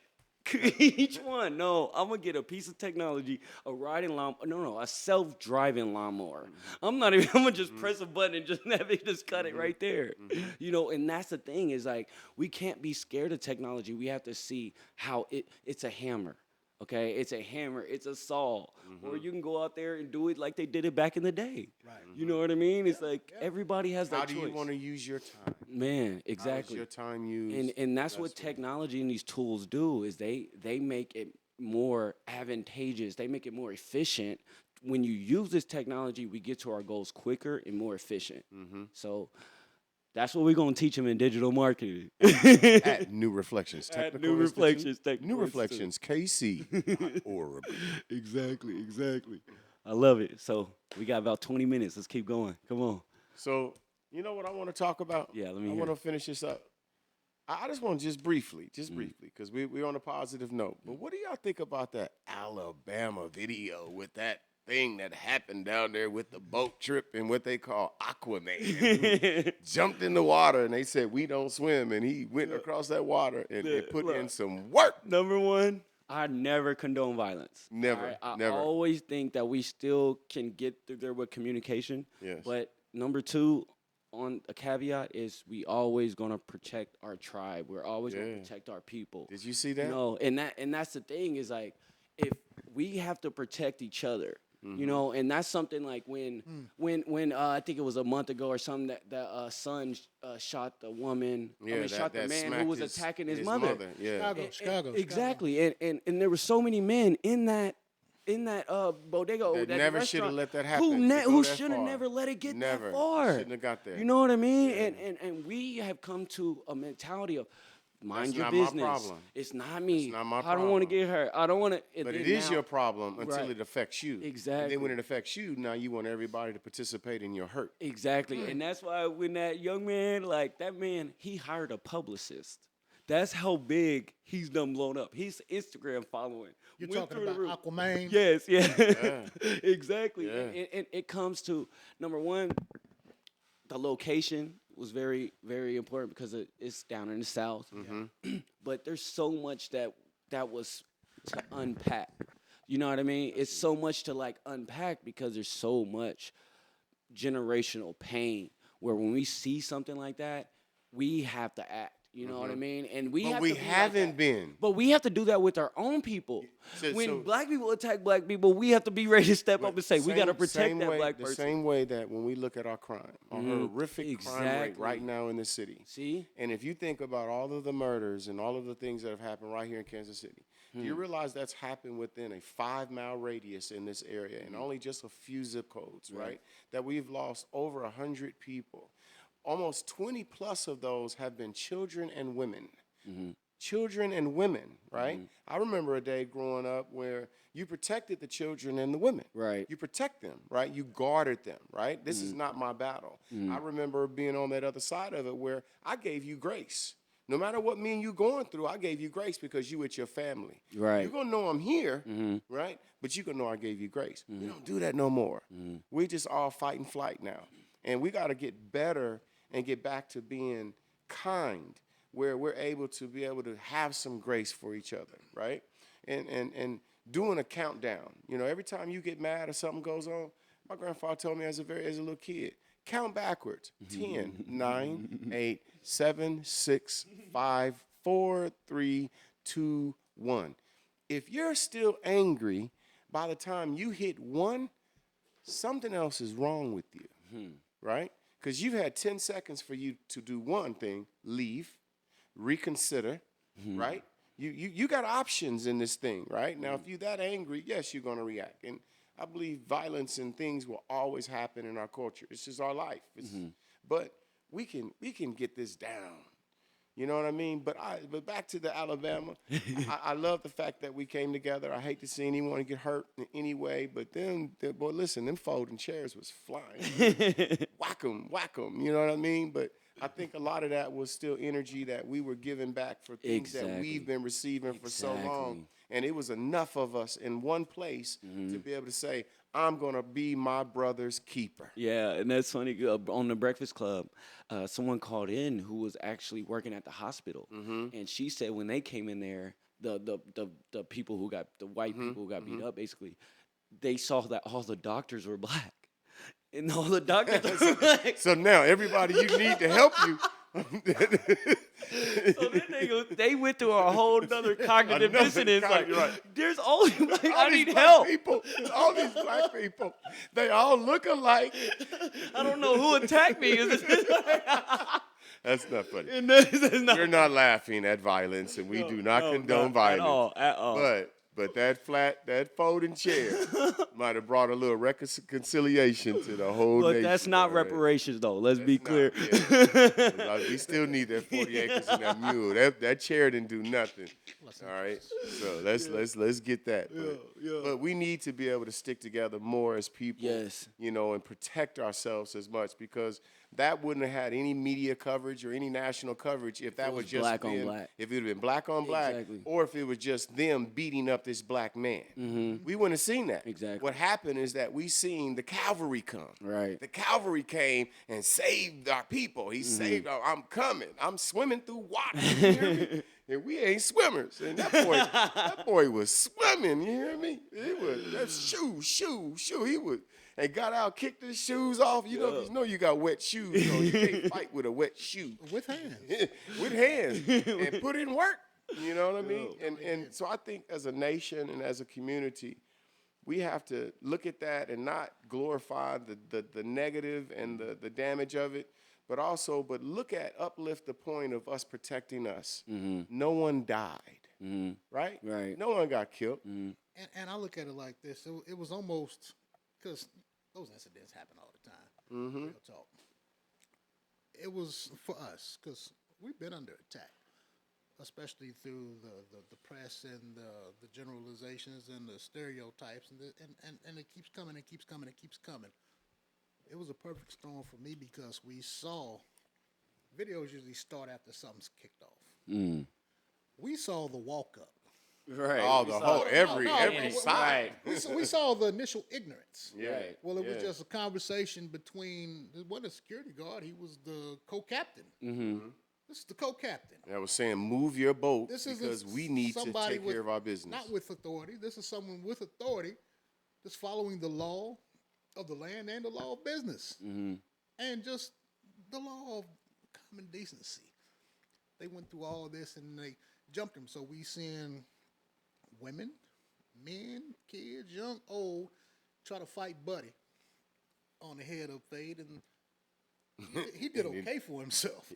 each one. No, I'm gonna get a piece of technology, a riding lawnmower. No, a self-driving lawnmower. I'm not even. I'm gonna just press a button and just have it just cut it right there. You know, and that's the thing is like we can't be scared of technology. We have to see how it's a hammer. Okay, it's a hammer, it's a saw, or you can go out there and do it like they did it back in the day. Right. You know what I mean? It's like everybody has that How do choice. you want to use your time? Man, How is exactly. your time used? And that's what technology and these tools do is they make it more advantageous. They make it more efficient. When you use this technology, we get to our goals quicker and more efficient. So that's what we're gonna teach them in digital marketing. At New Reflections. At Technical New Institute. Reflections, Technical New Reflections, KC. Or exactly. I love it. So we got about 20 minutes. Let's keep going. Come on. So, you know what I want to talk about? Yeah, let me I hear want to it. finish this up. I just want to just briefly, because we're on a positive note. But what do y'all think about that Alabama video with that thing that happened down there with the boat trip and what they call Aquaman? Who jumped in the water and they said, we don't swim. And he went across that water and put in some work. Number one, I never condone violence. Never, I never. always think that we still can get through there with communication. Yes. But number two, on a caveat is we always gonna protect our tribe. We're always gonna protect our people. Did you see that? No, and that's the thing is like if we have to protect each other. You know, and that's something like when I think it was a month ago or something that son shot the woman. Shot the man who was attacking his mother. Yeah. Chicago. Exactly, and there were so many men in that bodega or That that never should have restaurant let that happen. who should have never let it get Never. that far. Shouldn't have got there. You know what I mean? And we have come to a mentality of mind That's your not my business. problem. It's not me. It's not my I don't want to problem. get hurt. I don't want to. But it is your problem until Right. it affects you. And Exactly. then when it affects you, now you want everybody to participate in your hurt. Exactly. And that's why when that young man, like that man, he hired a publicist. That's how big he's done blown up. His Instagram following. You're went talking through the about roof. Aquaman? Yes, yeah. Exactly. Yeah. And it comes to, number one, the location was very, very important because it's down in the South. But there's so much that was to unpack. You know what I mean? It's so much to like unpack because there's so much generational pain where when we see something like that, we have to act. You know what I mean? And we But have we to be like haven't that. been. But we have to do that with our own people. So- when so- black people attack black people, we have to be ready to step up and say, we got to protect Same that way- black the person. same way that when we look at our crime, our horrific crime rate Exactly. right now in the city. See? And if you think about all of the murders and all of the things that have happened right here in Kansas City, do you realize that's happened within a 5-mile radius in this area and only just a few zip codes, right? That we've lost over 100 people. Almost 20 plus of those have been children and women. Children and women, right? I remember a day growing up where you protected the children and the women. Right. You protect them, right? You guarded them, right? This is not my battle. I remember being on that other side of it where I gave you grace. No matter what me and you going through, I gave you grace because you with your family. Right. You're gonna know I'm here, right? But you gonna know I gave you grace. We don't do that no more. We just all fight and flight now. And we gotta get better and get back to being kind where we're able to have some grace for each other, right? And doing a countdown. You know, every time you get mad or something goes on, my grandfather told me as a little kid, count backwards. 10, 9, 8, 7, 6, 5, 4, 3, 2, 1. If you're still angry by the time you hit 1, something else is wrong with you, right? Because you've had 10 seconds for you to do one thing, leave, reconsider, right? You got options in this thing, right? Now, if you're that angry, yes, you're going to react. And I believe violence and things will always happen in our culture. It's just our life. But we can get this down. You know what I mean? But back to the Alabama, I love the fact that we came together. I hate to see anyone get hurt in any way, but boy, listen, them folding chairs was flying. Whack 'em, you know what I mean? But I think a lot of that was still energy that we were giving back for things that we've been receiving for so long. And it was enough of us in one place to be able to say, I'm going to be my brother's keeper. Yeah, and that's funny. On the Breakfast Club, someone called in who was actually working at the hospital, and she said when they came in there, the people who got the white people who got beat up, basically, they saw that all the doctors were black, and all the doctors were black. So now everybody you need to help you. So then they went through a whole nother cognitive dissonance. Like, right. There's only like, All I these need black help. people, all these black people, they all look alike. I don't know who attacked me. That's not funny. Not, We're not laughing at violence, and we do not condone violence. At all. But that folding chair might have brought a little reconciliation to the whole But nation. that's not right? reparations, though. Let's be clear. We still need that 40 acres and that mule. That chair didn't do nothing. All right. So let's get that. But we need to be able to stick together more as people. Yes. You know, and protect ourselves as much, because that wouldn't have had any media coverage or any national coverage if that was just black on black. If it would have been black on black, Exactly. or if it was just them beating up this black man. We wouldn't have seen that. Exactly. What happened is that we seen the cavalry come. Right. The cavalry came and saved our people. He saved I'm coming. I'm swimming through water. You hear me? And we ain't swimmers. And that boy was swimming. You hear me? It was that shoe. He was. And got out, kicked his shoes off. You know you got wet shoes. So you can't fight with a wet shoe. With hands. With hands. And put in work. You know what I mean? And so I think as a nation and as a community, we have to look at that and not glorify the negative and the damage of it, but uplift the point of us protecting us. No one died, right? Right. No one got killed. And I look at it like this. It was almost, because those incidents happen all the time. Real talk. It was for us, because we've been under attack, especially through the press and the generalizations and the stereotypes, and it keeps coming. It was a perfect storm for me because we saw videos usually start after something's kicked off. We saw the walk up. Right. Oh, the whole every side. We saw the initial ignorance. Yeah. Well, it was just a conversation between, it wasn't a security guard, he was the co-captain. This is the co-captain. I was saying, move your boat This is because we need to take care of our business. Not with authority. This is someone with authority that's following the law of the land and the law of business. And just the law of common decency. They went through all this and they jumped him. So we seeing women, men, kids, young, old, try to fight Buddy on the head of Fade, and he did okay for himself,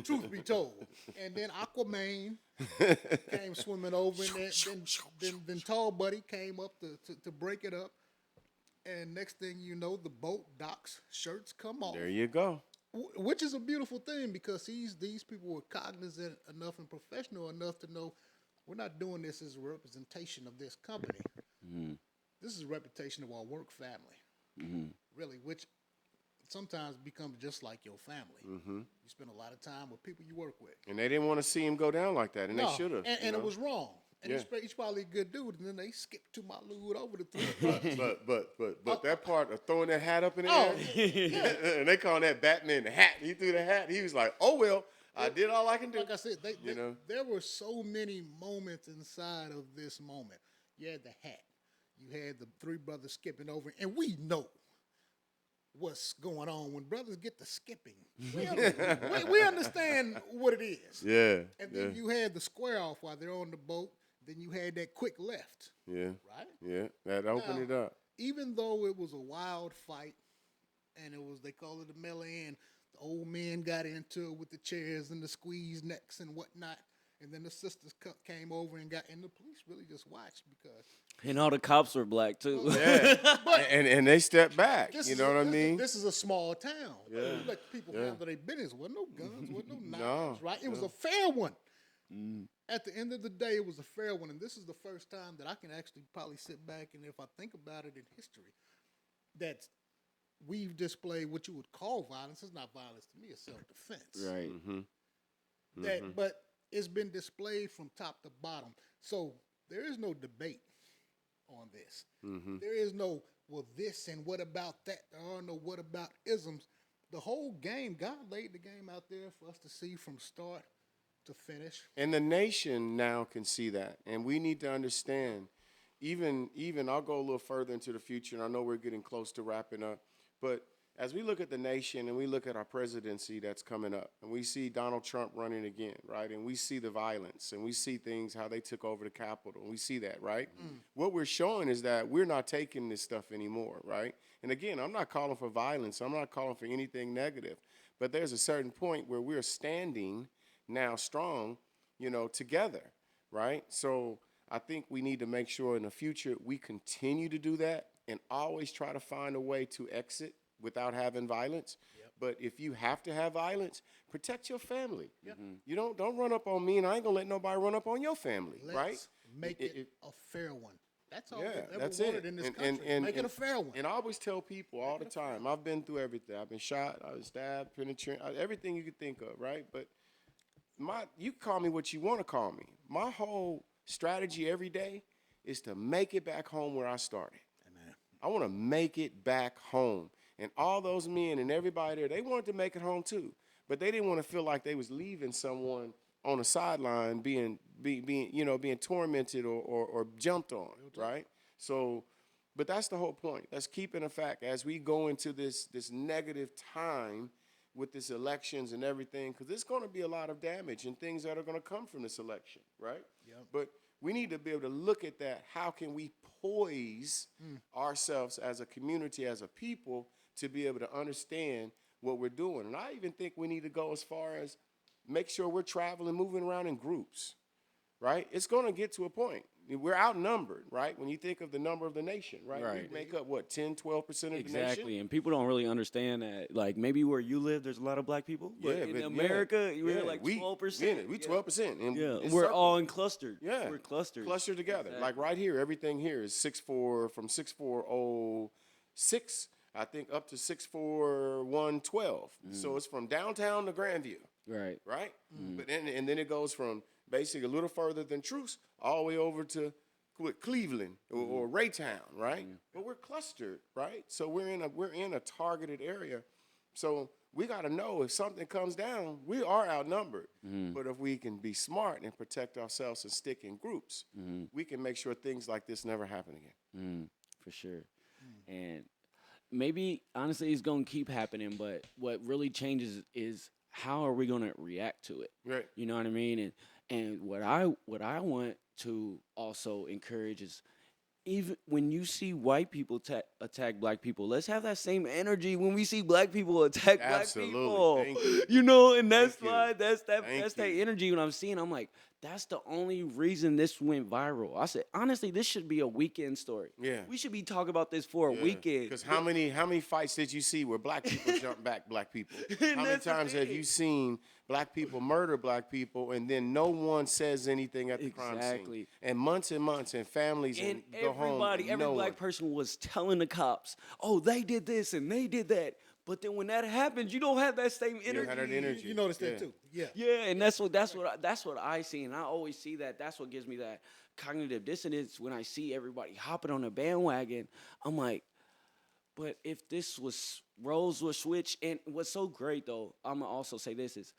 truth be told. And then Aquaman came swimming over, and then Tall Buddy came up to break it up. And next thing you know, the boat docks, shirts come off. There you go. Which is a beautiful thing, because these people were cognizant enough and professional enough to know we're not doing this as a representation of this company. This is a reputation of our work family, really, which sometimes becomes just like your family. You spend a lot of time with people you work with. And they didn't want to see him go down like that, and they should have. And it was wrong. And he's probably a good dude. And then they skipped to my dude over the 3 But that part of throwing that hat up in the air, and they call that Batman the hat. He threw the hat. He was like, oh, well, I did all I can do. Like I said, You know? there were so many moments inside of this moment. You had the hat. You had the three brothers skipping over, and we know what's going on when brothers get to skipping. We understand what it is. Yeah. And then you had the square off while they're on the boat. Then you had that quick left. Yeah. Right? Yeah. That opened it up. Even though it was a wild fight, and they call it a melee, and the old men got into it with the chairs and the squeeze necks and whatnot. And then the sisters came over and the police really just watched because. And all the cops were black too. Yeah. and they stepped back. You know what I mean? This is a small town. Yeah. You let people handle their business. Wasn't no guns, wasn't no knives, No. right? It was a fair one. At the end of the day, it was a fair one. And this is the first time that I can actually probably sit back and if I think about it in history, that we've displayed what you would call violence. It's not violence to me, it's self-defense. Right. But it's been displayed from top to bottom. So there is no debate on this. There is no, well, this and what about that? There are no what about isms. The whole game, God laid the game out there for us to see from start to finish. And the nation now can see that. And we need to understand, even I'll go a little further into the future, and I know we're getting close to wrapping up, but as we look at the nation and we look at our presidency that's coming up, and we see Donald Trump running again, right? And we see the violence, and we see things, how they took over the Capitol, and we see that, right? What we're showing is that we're not taking this stuff anymore, right? And again, I'm not calling for violence. I'm not calling for anything negative. But there's a certain point where we're standing now strong, together, right? So I think we need to make sure in the future we continue to do that and always try to find a way to exit without having violence. But if you have to have violence, protect your family. You don't run up on me, and I ain't gonna let nobody run up on your family, right? Let's make it a fair one. That's all Yeah, we've ever that's wanted it. in this country. Make it a fair one. And I always tell people all the time, I've been through everything. I've been shot, I was stabbed, penetrated, everything you could think of, right? But you call me what you want to call me. My whole strategy every day is to make it back home where I started. Amen. I want to make it back home. And all those men and everybody there, they wanted to make it home too. But they didn't want to feel like they was leaving someone on the sideline being tormented or jumped on, right? So, but that's the whole point. That's keeping the fact as we go into this negative time with this elections and everything, because there's going to be a lot of damage and things that are going to come from this election, right? Yep. But we need to be able to look at that. How can we poise ourselves as a community, as a people, to be able to understand what we're doing? And I even think we need to go as far as make sure we're traveling, moving around in groups, right? It's going to get to a point. We're outnumbered, right? When you think of the number of the nation, right? Right. We make up, 10, 12% of the nation? Exactly, and people don't really understand that. Like, maybe where you live, there's a lot of black people, but in America, we're like 12%. We 12%. And Yeah, we're all in clustered. Yeah. We're clustered. Clustered together. Exactly. Like right here, everything here is 6'4", from 6'406", I think, up to 6'4", So it's from downtown to Grandview, Right. right? But then it goes from basically a little further than Truce all the way over to Cleveland or Raytown, right? But we're clustered, right? So we're in a targeted area. So we got to know if something comes down, we are outnumbered. But if we can be smart and protect ourselves and stick in groups, we can make sure things like this never happen again. For sure. And maybe, honestly, it's going to keep happening, but what really changes is how are we going to react to it? Right. You know what I mean? And what I want to also encourage is, even when you see white people attack black people, let's have that same energy when we see black people attack Absolutely. black people. Thank you. You know, and that's Thank you. why that's that Thank you. energy when I'm seeing. I'm like, that's the only reason this went viral. I said, honestly, this should be a weekend story. Yeah. We should be talking about this for a weekend. Because how many fights did you see where black people jump back black people? How many That's the times have thing. you seen black people murder black people and then no one says anything at the crime scene? Exactly. And months and families And go home. everybody, and every no black one. person was telling the cops, "Oh, they did this and they did that." But then when that happens, you don't have that same You energy. don't have that energy. You noticed Yeah. that too. Yeah. Yeah, and that's what I see, and I always see that. That's what gives me that cognitive dissonance when I see everybody hopping on the bandwagon. I'm like, but if this was roles were switched, and what's so great though, I'm gonna also say this is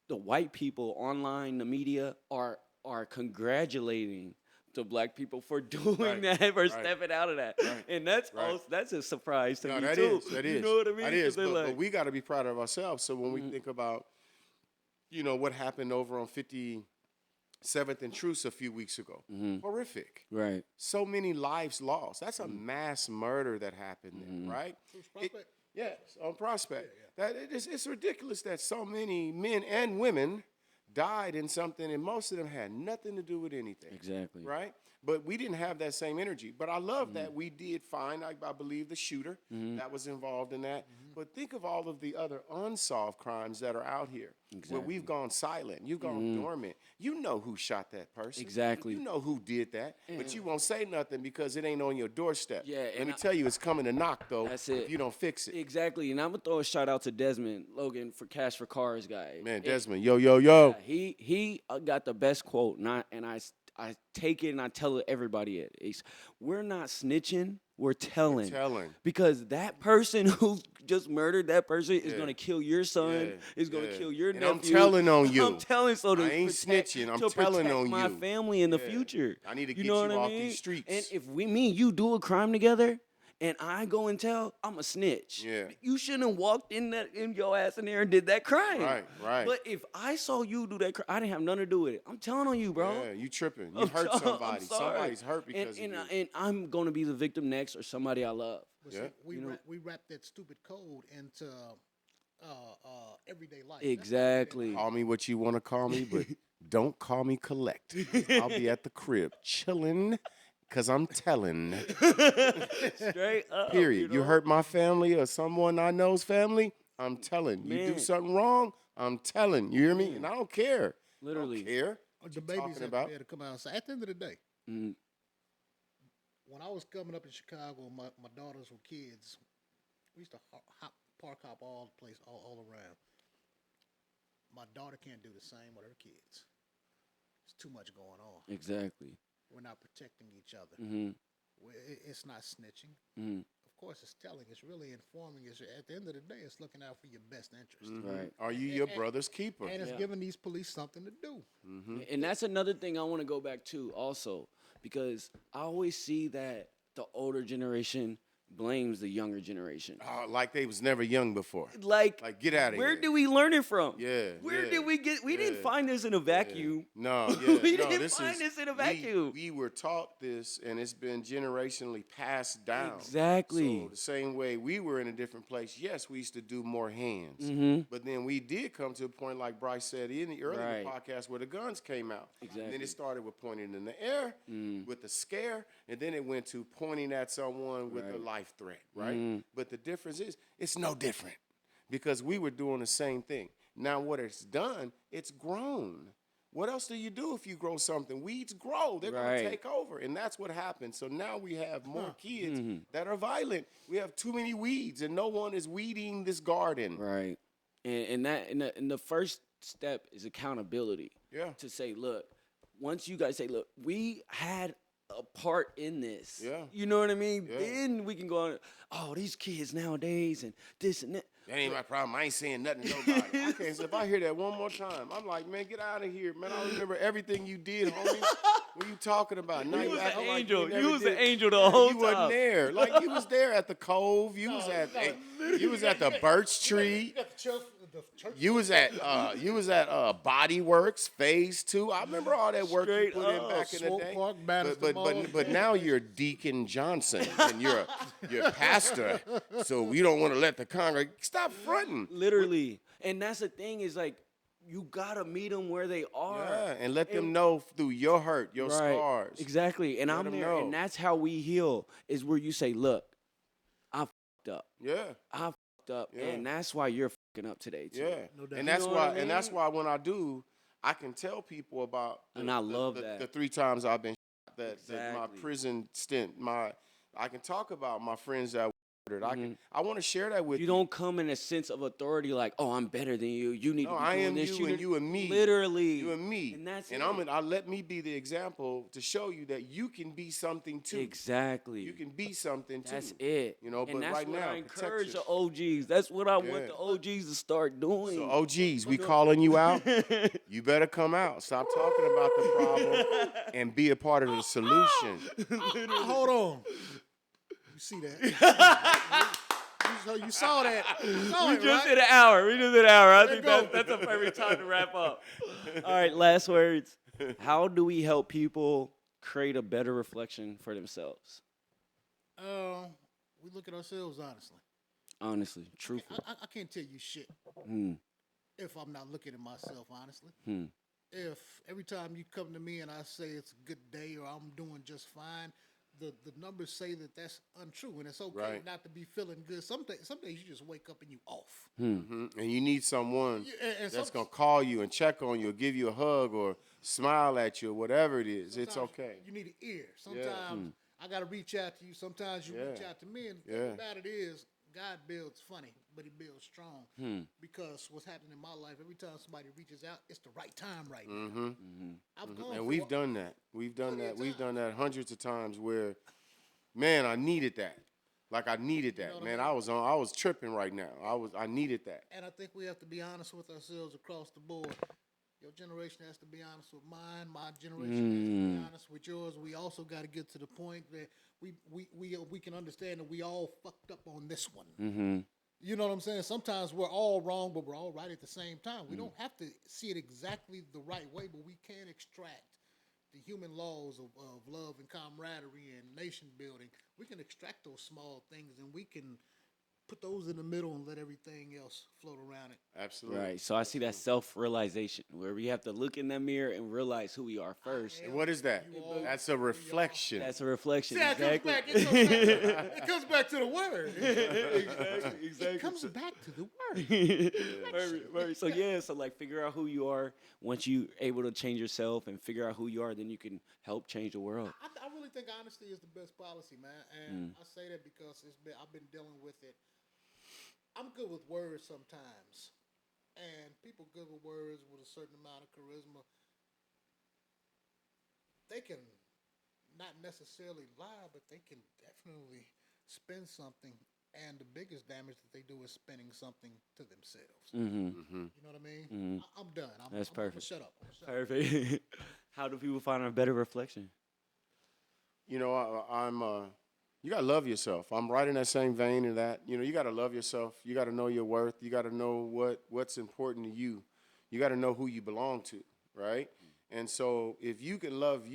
the white people online, the media are congratulating the black people for doing Right, that, for right, stepping out of that, right, and that's right. also that's a surprise to No, me that too. is, that You is, know what I mean? that 'Cause is. they're But like, we got to be proud of ourselves. So when we think about, what happened over on 57th and Truce a few weeks ago, horrific. right, So many lives lost. That's a mass murder that happened there, right? Prospect? Yes, on Prospect. That it's ridiculous that so many men and women died in something, and most of them had nothing to do with anything. exactly. Right? But we didn't have that same energy. But I love that we did find, I believe, the shooter that was involved in that. But think of all of the other unsolved crimes that are out here where we've gone silent. You've gone dormant. You know who shot that person. Exactly. You know who did that. But you won't say nothing because it ain't on your doorstep. Yeah, Let and me I- tell you, it's coming to knock, though, That's it. if you don't fix it. Exactly, and I'm gonna throw a shout out to Desmond Logan for Cash for Cars guy. Man, And- Desmond, yo, yo, yo. Yeah, he got the best quote, I take it and I tell everybody it. We're not snitching, we're telling. telling. Because that person who just murdered that person is Yeah. gonna kill your son, Yeah, is gonna yeah. kill your And nephew. I'm telling on you. I'm telling so to I ain't protect, snitching, I'm to telling protect on my you. family in the Yeah. future. I need to get know you what I off mean? these streets. And if me and you do a crime together, and I go and tell, I'm a snitch. Yeah. You shouldn't have walked in your ass in there and did that crime. Right, right. But if I saw you do that crime, I didn't have nothing to do with it. I'm telling on you, bro. Yeah, you tripping. You I'm hurt so- I'm somebody. sorry. Somebody's hurt because and, of you. and I'm gonna be the victim next, or somebody I love. But Yeah. see, we wrap that stupid code into everyday life. Exactly. Call me what you want to call me, but don't call me collect. 'Cause I'll be at the crib chilling because I'm telling. Straight up. Period. You know? hurt my family or someone I know's family, I'm telling. You do Man. something wrong, I'm telling. You hear me? And I don't care. Literally. I don't care. The you babies talking have about? to be able to come out and say, at the end of the day, Mm, when I was coming up in Chicago, my daughters were kids. We used to park hop all the place, all around. My daughter can't do the same with her kids. There's too much going on. exactly. We're not protecting each other. Mm-hmm. It's not snitching. Mm, Of course, it's telling. It's really informing. It's, at the end of the day, it's looking out for your best interest. right. Are you your brother's keeper? And it's Yeah. giving these police something to do. And that's another thing I want to go back to also, because I always see that the older generation blames the younger generation. Oh, like they was never young before. Like, get out of where here. do we learn it from? Yeah, Where yeah, did we get? We didn't yeah, find this in a vacuum. No, yeah, We no, didn't this find is, this in a vacuum. We were taught this, and it's been generationally passed down. Exactly. So the same way we were in a different place. Yes, we used to do more hands, but then we did come to a point, like Bryce said in the earlier Right. podcast, where the guns came out. Exactly. And then it started with pointing in the air, with the scare, and then it went to pointing at someone with a life threat. Right. But the difference is, it's no different because we were doing the same thing. Now, what it's done, it's grown. What else do you do if you grow something? Weeds grow. They're going Right. to take over. And that's what happened. So now we have more kids that are violent. We have too many weeds, and no one is weeding this garden. Right. And the first step is accountability. Yeah. To say, look, once you guys say, look, we had a part in this. Yeah. You know what I mean? Yeah. Then we can go on, oh, these kids nowadays and this and that. That ain't my problem. I ain't saying nothing to nobody. I can't say, if I hear that one more time, I'm like, man, get out of here, man. I remember everything you did, homie. What you talking about? Now You was acting an like angel. never You was an did. angel the whole You wasn't time. there. Like you was there at the Cove. You was at the Birch Tree. You got the church. You was at Body Works Phase 2. I remember all that work Straight you put in up. back in the Swope day. Park, Bannister Mall. But now you're Deacon Johnson and you're a pastor. So we don't want to let the congregation stop fronting. Literally. And that's the thing is like, you gotta meet them where they are. Yeah, and let them know through your hurt, your Right. scars. Exactly. And Let I'm 'em there. know. And that's how we heal, is where you say, look, I fucked up. Yeah. I fucked up. Yeah. And that's why you're fucking up today, too. Yeah, No doubt. and that's You know why, what I and that's mean? why when I do, I can tell people about. And I love that. The 3 times I've been shot, that my Exactly. prison stint. I can talk about my friends that I want to share that with You you. don't come in a sense of authority like, oh, I'm better than you. You need No, to be I doing am this. you and you and me. Literally. You and me. And that's and it. I'll let me be the example to show you that you can be something too. Exactly. You can be something too. That's it. You know, and but that's right what now, I protect encourage the yourself. OGs. That's what I want Yeah. the OGs to start doing. So OGs, we calling you out. You better come out. Stop talking about the problem and be a part of the solution. Hold on. You see that? You saw that. You saw We it, just right? hit an hour. We just hit an hour. I think go. that's a perfect time to wrap up. All right, last words. How do we help people create a better reflection for themselves? We look at ourselves honestly. Honestly, truthfully. I can't tell you shit if I'm not looking at myself honestly. If every time you come to me and I say it's a good day or I'm doing just fine, the numbers say that that's untrue, and it's okay Right. not to be feeling good. Some days you just wake up and you off. And you need someone and that's going to call you and check on you or give you a hug or smile at you or whatever it is. It's Sometimes okay. You need an ear. Sometimes I got to reach out to you. Sometimes you reach out to me. And the thing about it is, God builds funny, but he builds strong. Because what's happening in my life, every time somebody reaches out, it's the right time right now. I've gone And through we've done that. We've done Plenty that. of We've done times. that hundreds of times where, man, I needed that. Like I needed that. know what I Man, mean? I was tripping right now. I needed that. And I think we have to be honest with ourselves across the board. Your generation has to be honest with mine. My generation has to be honest with yours. We also got to get to the point that we can understand that we all fucked up on this one. You know what I'm saying? Sometimes we're all wrong, but we're all right at the same time. We don't have to see it exactly the right way, but we can extract the human laws of love and camaraderie and nation building. We can extract those small things and we can put those in the middle and let everything else float around it. Absolutely. Right. So I see that self-realization where we have to look in that mirror and realize who we are first. And what is that? That's a reflection. That's a reflection. See, Exactly. it comes back to the word. Exactly. It comes back to the word. Right. So like figure out who you are. Once you able to change yourself and figure out who you are, then you can help change the world. I really think honesty is the best policy, man. And I say that because I've been dealing with it. I'm good with words sometimes. And people good with words with a certain amount of charisma, they can not necessarily lie, but they can definitely spin something. And the biggest damage that they do is spinning something to themselves. You know what I mean? I'm done. That's perfect. Shut up. Perfect. How do people find a better reflection? You know, you got to love yourself. I'm right in that same vein of that. You know, you got to love yourself. You got to know your worth. You got to know what's important to you. You got to know who you belong to, right? And so if you can love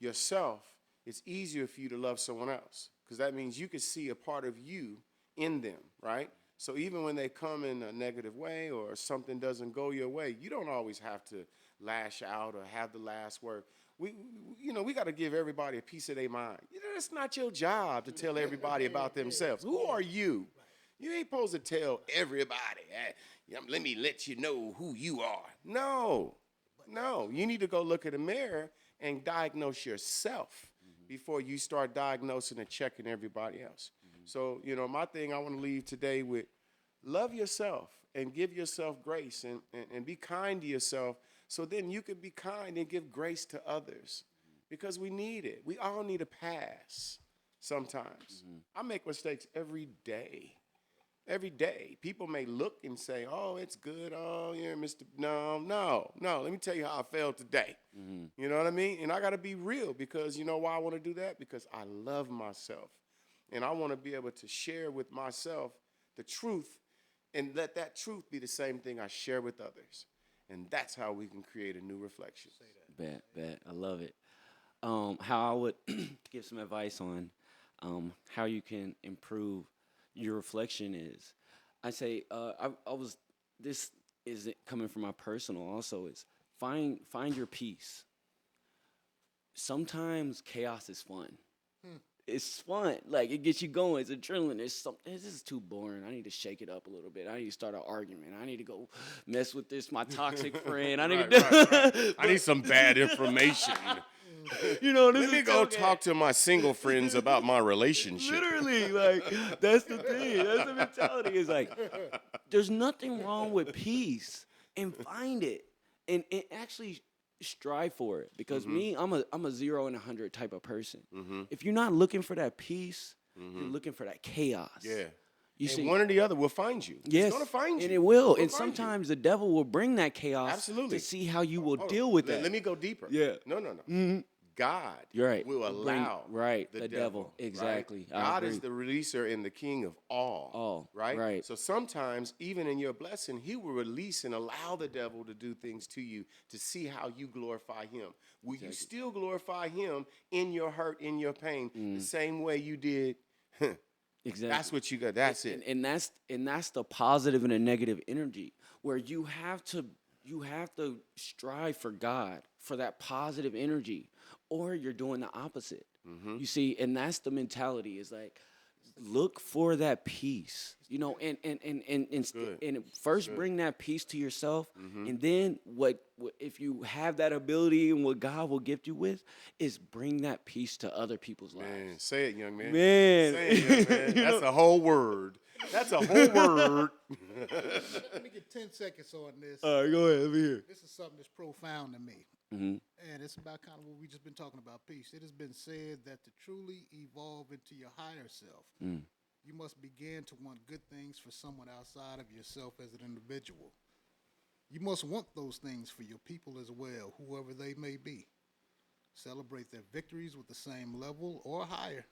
yourself, it's easier for you to love someone else because that means you can see a part of you in them, right? So even when they come in a negative way or something doesn't go your way, you don't always have to lash out or have the last word. We got to give everybody a piece of their mind. You know, it's not your job to tell everybody about themselves. Who are you? You ain't supposed to tell everybody, let me let you know who you are. No. You need to go look in the mirror and diagnose yourself before you start diagnosing and checking everybody else. So, you know, my thing I want to leave today with, love yourself and give yourself grace and be kind to yourself. So then you can be kind and give grace to others because we need it. We all need a pass sometimes. I make mistakes every day. Every day. People may look and say, oh, it's good. Oh, yeah, Mr. No. Let me tell you how I felt today. You know what I mean? And I got to be real because you know why I want to do that? Because I love myself. And I want to be able to share with myself the truth and let that truth be the same thing I share with others. And that's how we can create a new reflection. Bet. I love it. How I would give some advice on how you can improve your reflection is, I say this is coming from my personal also is find your peace. Sometimes chaos is fun. it's fun. Like it gets you going. It's adrenaline. It's something. This is too boring. I need to shake it up a little bit. I need to start an argument. I need to go mess with this my toxic friend. I need Right, to do. right. I need some bad information. You know, this Let me is go so good. talk to my single friends about my relationship. Literally, like that's the thing. That's the mentality. It's like there's nothing wrong with peace, and find it, and actually strive for it. Because me, I'm a 0 and 100 type of person. If you're not looking for that peace, you're looking for that chaos. Yeah. You And see, one or the other will find you. yes, It's going to find you. and it will. It'll And find you. sometimes the devil will bring that chaos Absolutely. to see how you will Hold on. deal with that. Let me go deeper. Yeah. No. God You're right. will Will bring- allow right, the the devil. devil. Exactly. Right? I God is agree. the releaser and the king of all. All, Right? right. So sometimes, even in your blessing, he will release and allow the devil to do things to you to see how you glorify him. Will you still glorify him in your hurt, in your pain, the same way you did? Exactly. That's what you got. That's it. And that's the positive and the negative energy where you have to strive for God, for that positive energy, or you're doing the opposite. You see, and that's the mentality, is like look for that peace, you know, and first bring that peace to yourself, and then what if you have that ability, and what God will gift you with is bring that peace to other people's lives. Man, say it, young man. Man. Say it, young man. That's a whole word. That's a whole word. Let me get 10 seconds on this. All right, go ahead. Let me hear. This is something that's profound to me. And it's about kind of what we just been talking about, peace. It has been said that to truly evolve into your higher self, you must begin to want good things for someone outside of yourself as an individual. You must want those things for your people as well, whoever they may be. Celebrate their victories with the same level or higher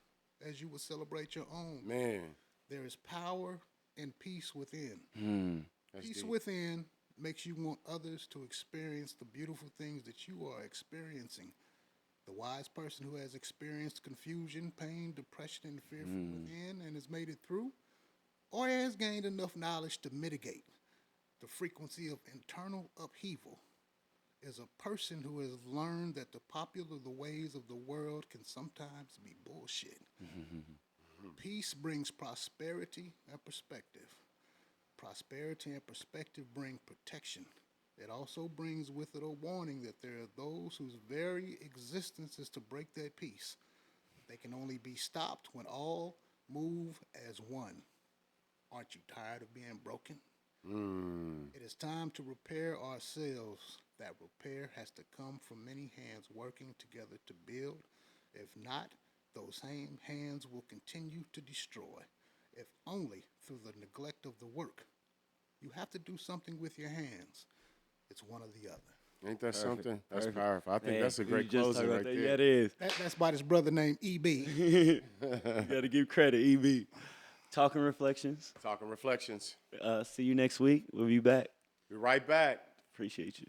as you would celebrate your own. Man. There is power and peace within. Peace deep. within makes you want others to experience the beautiful things that you are experiencing. The wise person who has experienced confusion, pain, depression, and fear from within and has made it through, or has gained enough knowledge to mitigate the frequency of internal upheaval, is a person who has learned that the ways of the world can sometimes be bullshit. Peace brings prosperity and perspective. Prosperity and perspective bring protection. It also brings with it a warning that there are those whose very existence is to break that peace. They can only be stopped when all move as one. Aren't you tired of being broken? It is time to repair ourselves. That repair has to come from many hands working together to build. If not, those same hands will continue to destroy, if only through the neglect of the work. You have to do something with your hands. It's one or the other. Ain't that something? That's Perfect. powerful. I think Man, that's a we great just closing talked right about that. there. Yeah, it is. That's by this brother named EB. You got to give credit, EB. Talking Reflections. Talking reflections. See you next week. We'll be back. Be right back. Appreciate you.